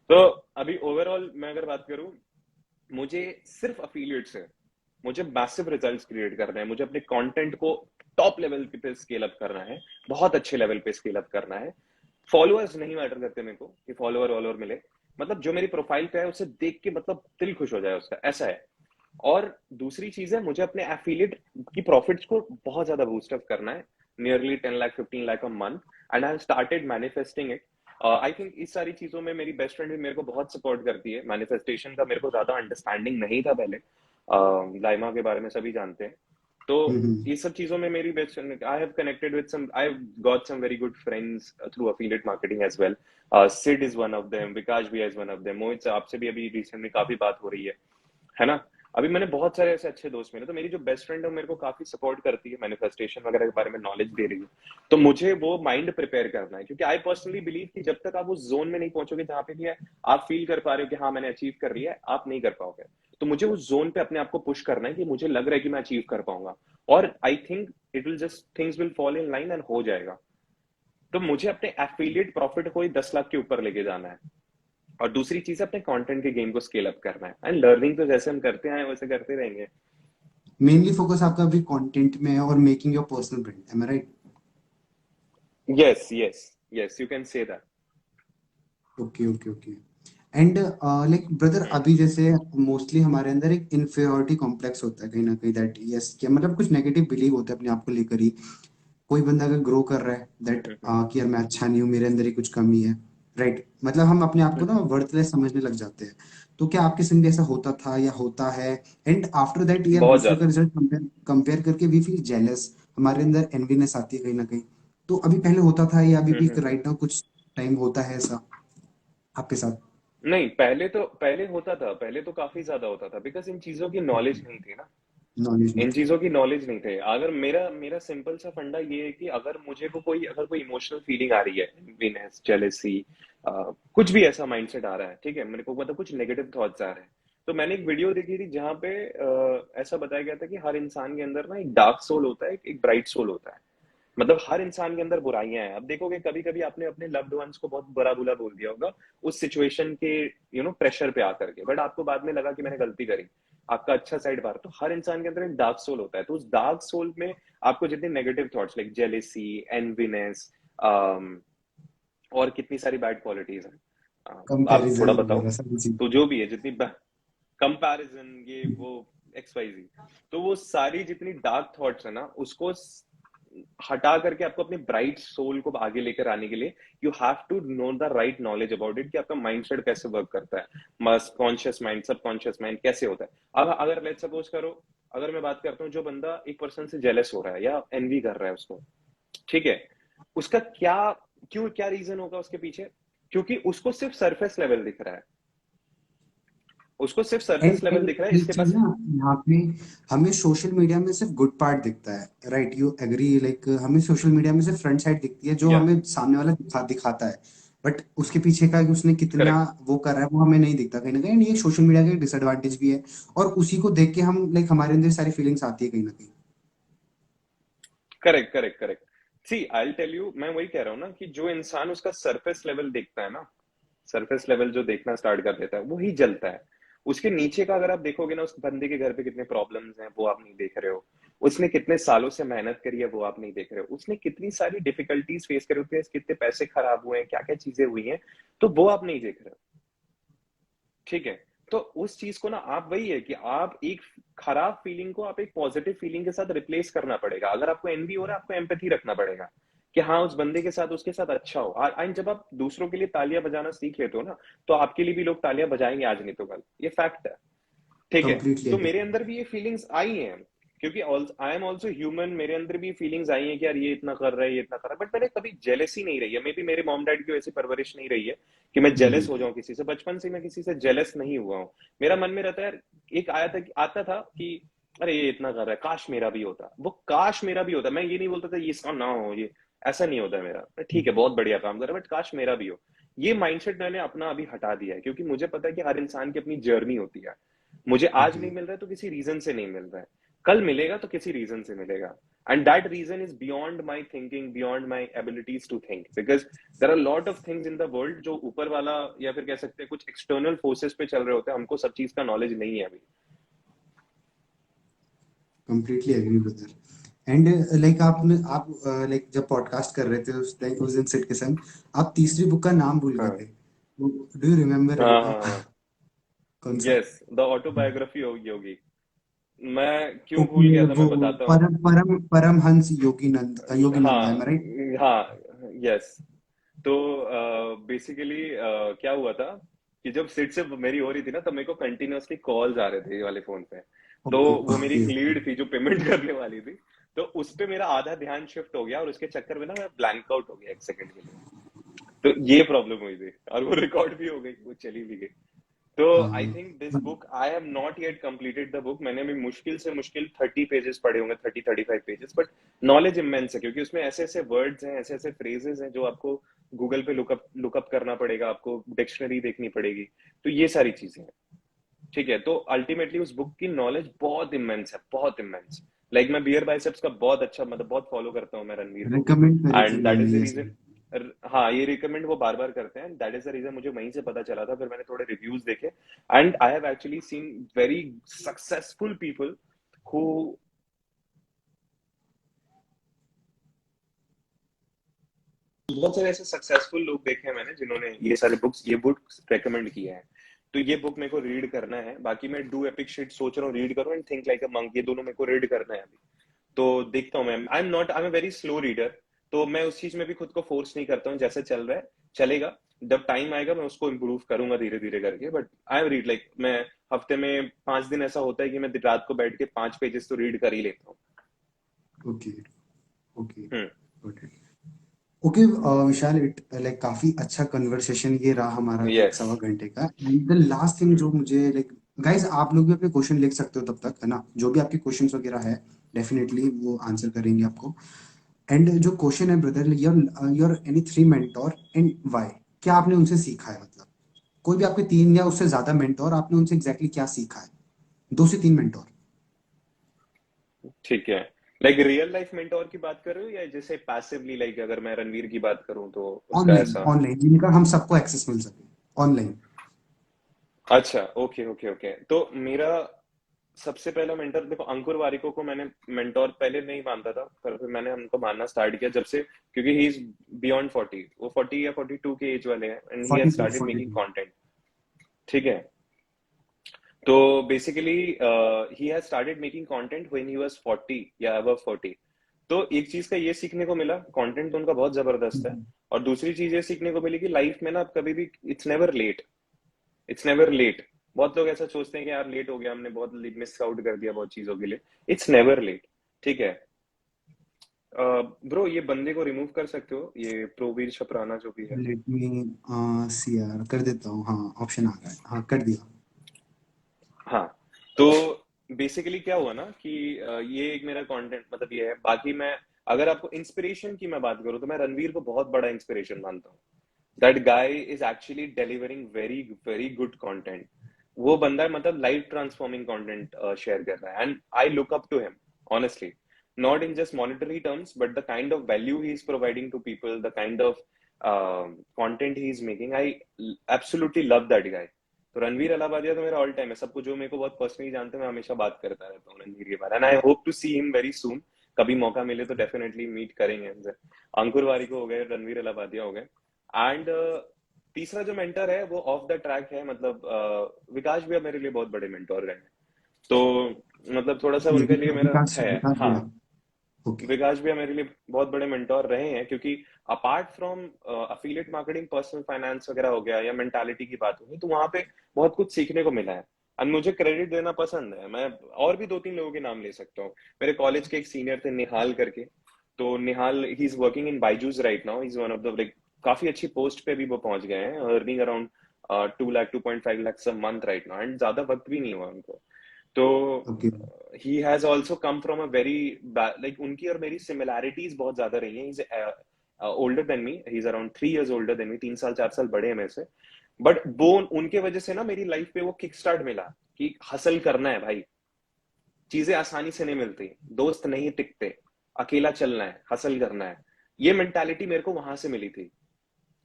तो अभी ओवरऑल मैं अगर बात करूं, मुझे सिर्फ अफिलिएट से मुझे मैसिव रिजल्ट्स क्रिएट करना है। मुझे अपने कंटेंट को टॉप लेवल पे स्केल अप करना है, बहुत अच्छे लेवल पे स्केल अप करना है। फॉलोअर्स नहीं मैटर करते मेरे को कि फॉलोअर वॉलोअर मिले, मतलब जो मेरी प्रोफाइल पे है उसे देख के मतलब दिल खुश हो जाए उसका, ऐसा है। और दूसरी चीज है, मुझे अपने एफिलिएट की प्रॉफिट्स को बहुत ज्यादा बूस्ट अप करना है, nearly 10 lakh 15 lakh a month. And I started manifesting it. I think इस सारी चीजों में मेरी बेस्ट फ्रेंड भी मेरे को बहुत सपोर्ट करती है। मैनिफेस्टेशन का मेरे को ज्यादा अंडरस्टैंडिंग नहीं था पहले, लाइमा के बारे में सभी जानते हैं। तो हम्म। ये सब चीजों में मेरी best, I have connected with some, I have got some very good friends through affiliate marketing as well. Sid is one of them, Vikas भी is one of them, Mohit आपसे भी अभी रिसेंटली काफी बात हो रही है ना? अभी मैंने बहुत सारे ऐसे अच्छे दोस्त मिले। तो मेरी जो बेस्ट फ्रेंड है वो मेरे को काफी सपोर्ट करती है, मैनिफेस्टेशन वगैरह के बारे में नॉलेज दे रही है। तो मुझे वो माइंड प्रिपेयर करना है, क्योंकि आई पर्सनली बिलीव कि जब तक आप उस जोन में नहीं पहुंचोगे जहां पे भी आप फील कर पा रहे हो कि हाँ मैंने अचीव कर लिया है, आप नहीं कर पाओगे। तो मुझे उस जोन पे अपने आप को पुश करना है कि मुझे लग रहा है कि मैं अचीव कर पाऊंगा, और I think it will just things will fall in line and हो जाएगा। तो मुझे अपने एफिलिएट प्रॉफिट को ही 10 लाख के ऊपर लेके जाना है। और दूसरी चीज है अपने कंटेंट के गेम को स्केल अप करना है, एंड लर्निंग तो जैसे हम करते हैं वैसे करते रहेंगे। मेनली फोकस आपका अभी कंटेंट में है और making your personal brand, am I right? Yes yes yes, you can say that. Okay okay okay. And like brother अभी जैसे मोस्टली हमारे अंदर एक इन्फीरियोरिटी कॉम्प्लेक्स होता है कहीं ना कहीं, दैट यस क्या मतलब कुछ नेगेटिव बिलीव होता है अपने आप को लेकर ही। कोई बंदा अगर ग्रो कर रहा है दैट कि यार मैं अच्छा नहीं हूँ, मेरे अंदर ही कुछ कमी है, राइट, मतलब हम अपने आप को ना वर्थलेस समझने लग जाते हैं। तो क्या आपके संग भी ऐसा होता था या होता है? एंड आफ्टर दैट या बहुत दूसरे का ज्यादा। रिजल्ट कंपेयर कंपेयर करके वी फील जेलस, हमारे अंदर एनवीनेस आती है कहीं ना कहीं। तो अभी पहले होता था या अभी भी हम्म। राइट नाउ कुछ टाइम होता है ऐसा आपके साथ? नहीं, पहले होता था, पहले तो काफी ज्यादा होता था, बिकॉज इन चीजों की नॉलेज नहीं थी ना। नॉलेज नहीं इन थी। चीजों की नॉलेज नहीं थे। अगर मेरा मेरा सिंपल सा फंडा ये है कि अगर मुझे को कोई अगर कोई इमोशनल फीलिंग आ रही है, एनवीनेस, जेलेसी, कुछ भी ऐसा माइंडसेट आ रहा है, ठीक है, मेरे को मतलब कुछ नेगेटिव थॉट्स आ रहे हैं, तो मैंने एक वीडियो देखी थी जहां पे ऐसा बताया गया था कि हर इंसान के अंदर ना एक डार्क सोल होता है, एक ब्राइट सोल होता है। मतलब हर इंसान के अंदर बुराइयां हैं। अब देखोगे कभी कभी आपने अपने लव्ड वंस को बहुत बुरा बुला बोल दिया होगा उस सिचुएशन के प्रेशर पे आकर के, बट आपको बाद में लगा कि मैंने गलती करी, आपका अच्छा साइड बाहर। तो हर इंसान के अंदर एक डार्क सोल होता है, तो उस डार्क सोल में आपको जितने नेगेटिव थॉट्स लाइक जेलेसी, एनवीनेस, और कितनी सारी बैड क्वालिटीज हैं, आप थोड़ा कंपैरिजन बताओ। वगैरह सब चीज। तो जो भी है, जितनी कंपैरिजन, ये वो, एक्स वाई जी, तो वो सारी जितनी डार्क थॉट्स है ना, उसको हटा करके आपको अपने ब्राइट सोल को आगे लेकर आने के लिए you have to know the right knowledge about it, कि आपका माइंडसेट कैसे वर्क करता है, मस्ट कॉन्शियस माइंड, सब माइंड कैसे होता है। अब अगर लेट्स सपोज करो, अगर मैं बात करता हूँ, जो बंदा एक पर्सन से जेलस हो रहा है या एनवी कर रहा है उसको, ठीक है, उसका क्या रीजन होगा उसके पीछे? क्योंकि उसको सिर्फ सरफेस लेवल दिख रहा है, उसको सिर्फ एंड सरफेस लेवल एंड दिख रहा है, एक इसके चीज पास। ना, यहाँ पे हमें सोशल मीडिया में सिर्फ गुड पार्ट दिखता है, राइट? You agree? लाइक हमें सोशल मीडिया में सिर्फ फ्रंट साइड दिखती है जो या हमें सामने वाला दिखाता है, बट उसके पीछे का कि उसने कितना करेक्ट वो कर रहा है वो हमें नहीं दिखता कहीं ना कहीं। एंड ये सोशल मीडिया का डिसएडवांटेज भी है, और उसी को देख के हम लाइक हमारे अंदर सारी फीलिंग्स आती है कहीं ना कहीं। Correct correct correct. See I tell you, मैं वही कह रहा हूँ ना कि जो इंसान उसका सरफेस लेवल देखता है ना, सरफेस लेवल जो देखना स्टार्ट कर देता है वो ही जलता है। उसके नीचे का अगर आप देखोगे ना, उस बंदे के घर पे कितने प्रॉब्लम्स हैं वो आप नहीं देख रहे हो, उसने कितने सालों से मेहनत करी है वो आप नहीं देख रहे हो, उसने कितनी सारी डिफिकल्टीज फेस करी होती है, कितने पैसे खराब हुए हैं, क्या क्या चीजें हुई हैं, तो वो आप नहीं देख रहे हो, ठीक है। तो उस चीज को ना, आप वही है कि आप एक खराब फीलिंग को आप एक पॉजिटिव फीलिंग के साथ रिप्लेस करना पड़ेगा। अगर आपको एनवी हो रहा है, आपको एम्पैथी रखना पड़ेगा कि हाँ, उस बंदे के साथ उसके साथ अच्छा हो। एंड जब आप दूसरों के लिए तालियां बजाना सीख लेते हो ना, तो आपके लिए भी लोग तालियां बजाएंगे, आज नहीं तो कल, ये फैक्ट है, ठीक है। कंप्लीटली तो एग्री। मेरे अंदर भी ये फीलिंग्स आई हैं, क्योंकि आई एम ऑल्सो ह्यूमन, मेरे अंदर भी फीलिंग्स आई हैं कि यार ये इतना कर रहा है, ये इतना कर रहा है, बट मैंने कभी जेलेसी नहीं रही है। मे बी मेरे मॉम डैड की वैसी परवरिश नहीं रही है कि मैं जेलस हो जाऊं किसी से। बचपन से मैं किसी से जेलस नहीं हुआ हूँ। मेरा मन में रहता है यार, एक आता था कि अरे ये इतना कर रहा है, काश मेरा भी होता, वो काश मेरा भी होता। मैं ये नहीं बोलता था ये इसका ना हो, ये ऐसा नहीं होता है मेरा, ठीक है बहुत बढ़िया काम कर रहा है, बट काश मेरा भी हो। ये माइंडसेट मैंने अपना अभी हटा दिया है, क्योंकि मुझे पता है कि हर इंसान की अपनी जर्नी होती है। मुझे आज नहीं मिल रहा है तो किसी रीजन से नहीं मिल रहा है, कल मिलेगा तो किसी रीजन से मिलेगा। And that reason is beyond my thinking, beyond my abilities to think, because there are lot of things in the world जो ऊपर वाला, या फिर कह सकते हैं कुछ एक्सटर्नल फोर्सेस पे चल रहे होते हैं, हमको सब चीज का नॉलेज नहीं है अभी। Completely agree brother. And like आपने आप लाइक जब पॉडकास्ट कर रहे थे उस दिन सिट के संग, आप तीसरी बुक का नाम भूल गए हाँ थे। डू यू रिमेम्बर हाँ राइट नाउ? हाँ हाँ। कौन सा? यस, द ऑटोबायोग्राफी होगी होगी। मैं क्यों भूल ओके, गया था वो मैं बताता हूँ। परमहंस योगीनंद है हाँ राइट? हाँ। यस। तो बेसिकली क्या हुआ था कि जब सिट से मेरी हो रही थी ना, तब मेरे को कंटिन्यूअसली कॉल्स आ रहे थे ये वाले फोन पे। तो ओके वो मेरी ओके एक ओके। लीड थी जो पेमेंट करने वाली थी, तो उस पे मेरा आधा ध्यान शिफ्ट हो गया, और उसके चक्कर में ना मैं ब्लैंक आउट हो गया एक सेकंड के लिए। तो ये प्रॉब्लम हुई थी, और वो रिकॉर्ड भी हो गई, वो चली भी गई। तो आई हाँ, think this book, I have not yet completed the book. मैंने अभी मुश्किल से मुश्किल 30 पेजेस पढ़े होंगे, 30-35 पेजेस, बट नॉलेज इमेंस है, क्योंकि उसमें ऐसे ऐसे वर्ड्स हैं, ऐसे ऐसे फ्रेजेस हैं जो आपको गूगल पे लुकअप करना पड़ेगा, आपको डिक्शनरी देखनी पड़ेगी, तो ये सारी चीजें हैं, ठीक है। तो अल्टीमेटली उस बुक की नॉलेज बहुत इमेंस है, बहुत इमेंस। लाइक मैं बियर बाइसेप्स का बहुत अच्छा, मतलब बहुत फॉलो करता हूँ मैं रणवीर को, रिकमेंड करी थी एंड दैट इज मैंने द ये रीजन। सब। हाँ, ये रिकमेंड वो बार बार करते हैं, दैट इज द रीजन मुझे वहीं से पता चला था। फिर मैंने थोड़े रिव्यूज देखे, and I have actually seen very successful people who, बहुत सारे ऐसे सक्सेसफुल लोग देखे हैं मैंने जिन्होंने ये बुक्स रेकमेंड किए हैं। तो ये बुक मेरे को रीड करना है। बाकी मैं डू एपिक शिट सोच रहा हूँ रीड करूँ, and think like a monk, ये दोनों मेरे को रीड करना है अभी। तो देखता हूँ मैं, I am very slow reader, तो मैं उस चीज में भी खुद को फोर्स नहीं करता हूँ, जैसे चल रहा है चलेगा। जब टाइम आएगा मैं उसको इम्प्रूव करूंगा धीरे धीरे करके, बट आई रीड लाइक मैं हफ्ते में 5 दिन ऐसा होता है कि मैं रात को बैठ के 5 पेजेस तो रीड कर ही लेता हूँ। Okay okay hmm. Okay okay. Vishal, it like काफी अच्छा कन्वर्सेशन ये रहा हमारा, एक यस। 1.25 घंटे का। एंड द लास्ट थिंग जो मुझे लाइक, गाइस आप लोग भी अपने क्वेश्चन लिख सकते हो तब तक, है ना? जो भी आपके क्वेश्चंस वगैरह है, डेफिनेटली वो आंसर करेंगे आपको। एंड जो क्वेश्चन है brother, your any 3 mentor and why, क्या आपने उनसे सीखा है? मतलब कोई भी आपके 3 या उससे ज्यादा मेंटोर, आपने उनसे एग्जैक्टली क्या सीखा है? 2 से 3 मेंटोर। ठीक है। लाइक रियल लाइफ मेंटोर की बात कर रहे हो या जैसे पैसिवली, लाइक अगर मैं रणवीर की बात करूं तो उसका ऑनलाइन ऐसा? ऑनलाइन जिनका हम सबको एक्सेस मिल सके, ऑनलाइन। अच्छा, ओके ओके ओके। तो मेरा सबसे पहला मेंटर, देखो अंकुर वारिको को मैंने मेंटोर पहले नहीं मानता था, पर फिर मैंने उनको मानना स्टार्ट किया जब से, क्योंकि ही इज बियॉन्ड 40, वो 40 या 42 के एज वाले हैं and he has 42 started making 42। Content. ठीक है। तो basically he has started making content when he was 40 या अबव 40। तो एक चीज का ये सीखने को मिला, कंटेंट तो उनका बहुत जबरदस्त है। और दूसरी चीज ये सीखने को मिली कि लाइफ में ना आप कभी भी, it's never late, it's never late. बहुत लोग ऐसा सोचते हैं कि यार लेट हो गया, हमने बहुत मिस आउट कर दिया बहुत चीजों के लिए। It's never late. ठीक है। ब्रो ये बंदे को रिमूव कर सकते हो, ये प्रोवीर छपराना जो भी है। लेट मी सी यार, कर देता हूँ। हाँ, ऑप्शन आ रहा है, हाँ कर दिया। हाँ। तो बेसिकली क्या हुआ ना कि ये एक मेरा कंटेंट मतलब ये है। बाकी मैं, अगर आपको इंस्पिरेशन की मैं बात करूँ तो मैं रणवीर को बहुत बड़ा इंस्पिरेशन मानता हूँ। That guy is actually delivering very very good content. वो बंदा मतलब लाइफ ट्रांसफॉर्मिंग कंटेंट शेयर कर रहा है and I look up to him honestly, not in just monetary terms but the kind of value he is providing to people, the kind of content he is making. I absolutely love that guy. तो रणवीर अलाहाबादिया तो मेरा all time है, सबको जो मेरे को बहुत personally जानते हैं मैं हमेशा बात करता रहता हूँ रणवीर के बारे में, and I hope to see him very soon. कभी मौका मिले तो डेफिनेटली मीट करेंगे हमसे। अंकुर वारिको हो गए, रणवीर अलाहाबादिया हो गए। एंड तीसरा जो मेंटर है वो ऑफ द ट्रैक है, मतलब विकास भी अब मेरे लिए बहुत बड़े मेंटोर रहे हैं। तो मतलब थोड़ा सा ये उनके लिए मेरा विकास है। विकास हाँ, भैया। ओके। विकास भी मेरे लिए बहुत बड़े मेंटोर रहे हैं, क्योंकि apart from affiliate marketing, personal finance वगैरह हो गया या मेंटालिटी की बात होगी, तो वहां पे बहुत कुछ सीखने को मिला है। एंड मुझे क्रेडिट देना पसंद है। मैं और भी 2-3 लोगों के नाम ले सकता हूँ। मेरे कॉलेज के एक सीनियर थे निहाल करके। तो Nihal, he is working in Byju's right now, is one of the like काफी अच्छी पोस्ट पे भी वो पहुंच गए हैं, earning around 2 lakh 2.5 lakh a month right now, and ज्यादा वक्त भी नहीं हुआ उनको। तो okay he has also come from a very, like उनकी और मेरी सिमिलैरिटीज बहुत ज्यादा रही हैं। Is older than me, he is around 3 years older than मी, 3 साल 4 साल बड़े हैं मेरे से। बट वो उनके वजह से ना मेरी लाइफ पे वो किक स्टार्ट मिला कि हसल करना है भाई, चीजें आसानी से नहीं मिलती, दोस्त नहीं टिकते, अकेला चलना है, हसल करना है। ये मेंटालिटी मेरे को वहां से मिली थी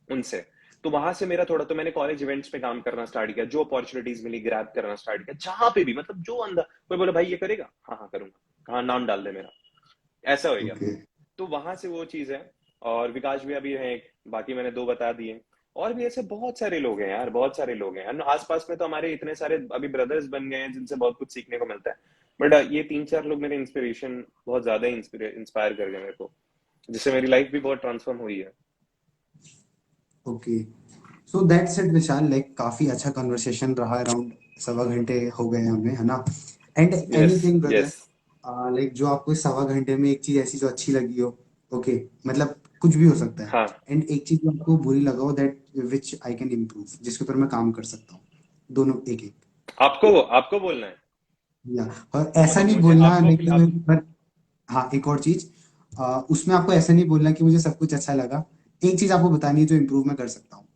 उनसे। तो वहां से मेरा थोड़ा, तो मैंने कॉलेज इवेंट्स पे काम करना स्टार्ट किया, जो अपॉर्चुनिटीज मिली ग्रैब करना स्टार्ट किया, जहां पे भी मतलब जो अंदर कोई बोले भाई ये करेगा, हाँ हाँ करूंगा, हाँ नाम डाल दे मेरा, ऐसा हो गया। ओके तो वहां से वो चीज है। और विकास भी अभी है एक, बाकी मैंने 2 बता दिए। और भी ऐसे बहुत सारे लोग हैं यार, बहुत सारे लोग हैं, आसपास में तो हमारे इतने सारे अभी ब्रदर्स बन गए हैं जिनसे बहुत कुछ सीखने को मिलता है। बट ये 3-4 लोग मेरे इंस्पिरेशन, बहुत ज्यादा इंस्पायर कर गए मेरे को, जिससे मेरी लाइफ भी बहुत ट्रांसफॉर्म हुई है। Okay. So that's it Vishal, like काफी अच्छा कन्वर्सेशन रहा। अराउंड 1.25 घंटे हो गए हमें, है ना? And yes anything brother, yes. Like जो आपको इस 1.25 घंटे में एक चीज ऐसी जो अच्छी लगी हो, ओके, मतलब कुछ भी हो सकता है। हाँ, एंड एक चीज जो आपको बुरी लगा हो, that which I can improve, जिसके ऊपर मैं काम कर सकता हूँ। दोनों एक एक। आपको आपको बोलना है, या, और ऐसा मतलब नहीं मुझे बोलना आपको लेकिन पर, हाँ एक और चीज, उसमें आपको ऐसा नहीं बोलना कि मुझे सब कुछ अच्छा लगा। एक चीज आपको बतानी है जो इम्प्रूव मैं कर सकता हूँ,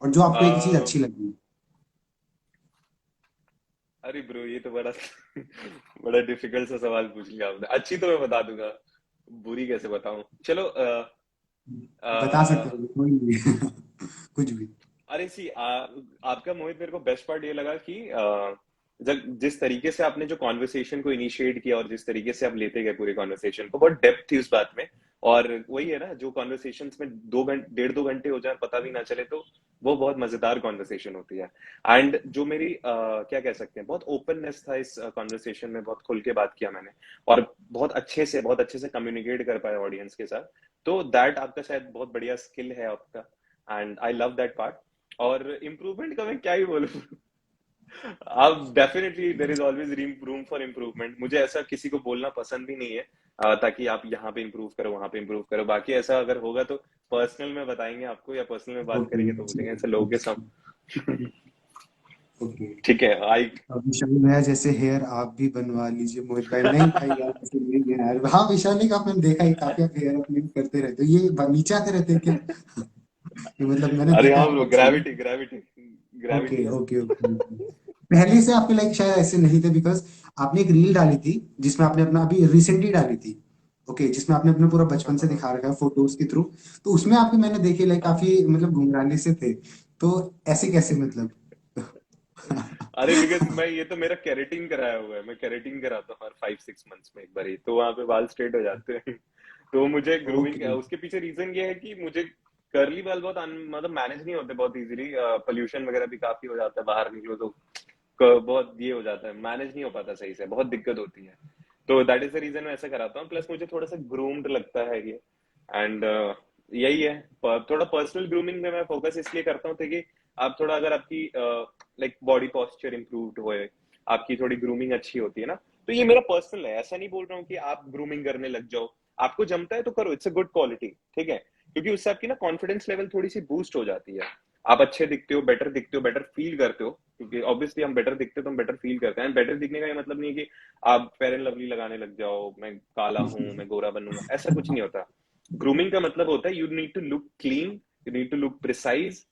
और जो आपको एक चीज आ, अच्छी लगी। अरे ब्रो ये तो बड़ा बड़ा डिफिकल्ट सा सवाल पूछ लिया आपने। अच्छी तो मैं बता दूंगा, बुरी कैसे बताऊं? चलो बता सकते आ, हो कोई नहीं कुछ भी। अरे सी आपका मोहित, मेरे को बेस्ट पार्ट ये लगा कि जब जिस तरीके से आपने जो कॉन्वर्सेशन को इनिशिएट किया और जिस तरीके से आप लेते गए पूरे कॉन्वर्सेशन को, बहुत डेप्थ थी उस बात में। और वही है ना, जो कॉन्वर्सेशंस में 2 घंटे 1.5-2 घंटे हो जाए पता भी ना चले, तो वो बहुत मजेदार कॉन्वर्सेशन होती है। एंड जो मेरी क्या कह सकते हैं, बहुत ओपननेस था इस कॉन्वर्सेशन में, बहुत खुल के बात किया मैंने, और बहुत अच्छे से कम्युनिकेट कर पाया ऑडियंस के साथ। तो दैट आपका शायद बहुत बढ़िया स्किल है आपका। And I love that part. और इम्प्रूवमेंट का मैं क्या ही बोलूं। अब definitely there is always room for improvement. मुझे ऐसा किसी को बोलना पसंद भी नहीं है ताकि आप यहाँ पे इम्प्रूव करो, वहां पे इम्प्रूव करो। बाकी ऐसा अगर होगा तो पर्सनल में बताएंगे आपको, या पर्सनल में बात ओके, करेंगे तो बोलेंगे ऐसे लोगों के साथ। ओके। ठीक है आई। अब विशाल भैया जैसे हेयर आप भी बनवा लीजिए मोहित भाई। नहीं भाई यार, ऐसे नहीं है यार। हाँ विशाल का मैंने देखा है, काफी आप हेयर अपने करते रहते हो। ये नीचे आते रहते हैं क्या? ये मतलब मैंने अरे देखा हाँ है ब्रो, बहुत सारे। ग्रेविटी ग्रेविटी ओके, ग्रेविटी है। Okay, okay, okay. पहले से आपके लाइक शायद ऐसे नहीं थे, बिकॉज आपने एक रील डाली थी जिसमें आपने अपना अभी रिसेंटली डाली थी। ओके, जिसमें आपने अपना पूरा बचपन हाँ से हाँ। दिखा रखा है फोटोज के थ्रू। तो उसमें आपके मैंने देखे लाइक हाँ। काफी मतलब घुंघराले से थे। तो ऐसे कैसे मतलब? अरे बिकॉज मैं, ये तो मेरा केराटिन कराया हुआ है, मैं केराटिन कराता हूँ हर 5-6 मंथ्स में एक बार ही, तो वहां पे बाल स्ट्रेट हो जाते हैं। तो मुझे ग्रूमिंग, ओके, उसके पीछे रीजन ये है कि मुझे कर्ली बाल बहुत मतलब मैनेज नहीं होते बहुत इजीली। पोल्यूशन वगैरह भी काफी हो जाता है, बाहर निकलो तो बहुत ये हो जाता है, मैनेज नहीं हो पाता सही से, बहुत दिक्कत होती है। तो दैट इज द रीजन मैं ऐसा कराता हूँ। प्लस मुझे थोड़ा सा ग्रूम्ड लगता है ये। एंड यही है। थोड़ा पर्सनल ग्रूमिंग में मैं फोकस इसलिए करता हूँ ताकि आप थोड़ा, अगर आपकी लाइक बॉडी पोस्चर इंप्रूव्ड होए, आपकी थोड़ी ग्रूमिंग अच्छी होती है ना। तो ये मेरा पर्सनल है, ऐसा नहीं बोल रहा हूँ कि आप ग्रूमिंग करने लग जाओ। आपको जमता है तो करो, इट्स अ गुड क्वालिटी, ठीक है। क्योंकि उससे आपकी ना कॉन्फिडेंस लेवल थोड़ी सी बूस्ट हो जाती है। आप अच्छे दिखते हो, बेटर फील करते हो। क्योंकि ऑब्वियसली हम बेटर दिखते हो तो हम बेटर फील करते हैं। बेटर दिखने का ये मतलब नहीं है कि आप फेयर एंड लवली लगाने लग जाओ, मैं काला हूं, मैं गोरा बनूंगा, ऐसा कुछ नहीं होता। ग्रूमिंग का मतलब होता है you need to look clean, you need to look precise,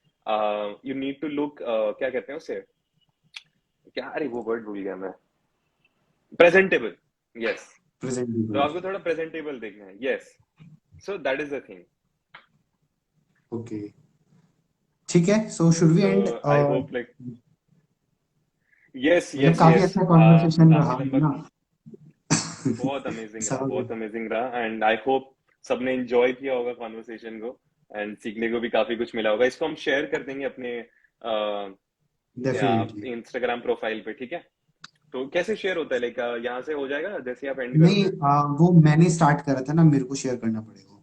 you need to look, क्या कहते हैं उसे, क्या, अरे वो वर्ड भूल गया मैं, प्रेजेंटेबल। यस। तो प्रेजेंटेबल। आपको थोड़ा प्रेजेंटेबल देखना है, yes. So that is the thing. Okay, ठीक है। So should we so end? I hope like, yes मतलब यस काफी यस, अच्छा कॉन्वर्सेशन रहा काफी है लंबा, ना? बहुत अमेजिंग रहा, सब। बहुत अमेजिंग रहा। एंड आई होप सबने एंजॉय किया होगा कॉन्वर्सेशन को, एंड सीखने को भी काफी कुछ मिला होगा। इसको हम शेयर कर देंगे अपने डेफिनेटली। इंस्टाग्राम प्रोफाइल पे, ठीक है। तो कैसे शेयर होता है, लाइक यहाँ से हो जाएगा जैसे आप एंड नहीं, करोगे? वो मैंने स्टार्ट करा था ना, मेरे को शेयर करना पड़ेगा।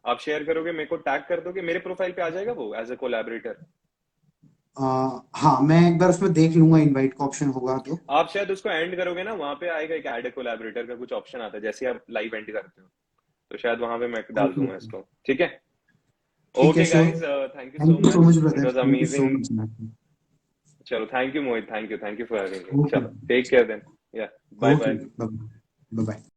आप शेयर करोगे, मेरे को टैग कर दोगे, मेरे प्रोफाइल पे आ जाएगा वो एज अ कोलैबोरेटर। हाँ, मैं एक बार उसमें देख लूंगा, इनवाइट का ऑप्शन होगा तो। आप शायद उसको एंड करोगे ना, वहां पे आएगा एक ऐड कोलैबोरेटर का कुछ ऑप्शन आता है जैसे आप लाइव एंड करते हो। तो शायद वहां पे मैं डाल ओके, दूंगा इसको, ठीक है। ठीक है, okay sure. Guys, thank you so thank you so much, much it brother, was thank you so amazing. Much. चलो, thank you Mohit, thank you for having me. Okay, चलो, take care then. Yeah, bye okay, bye. Bye bye.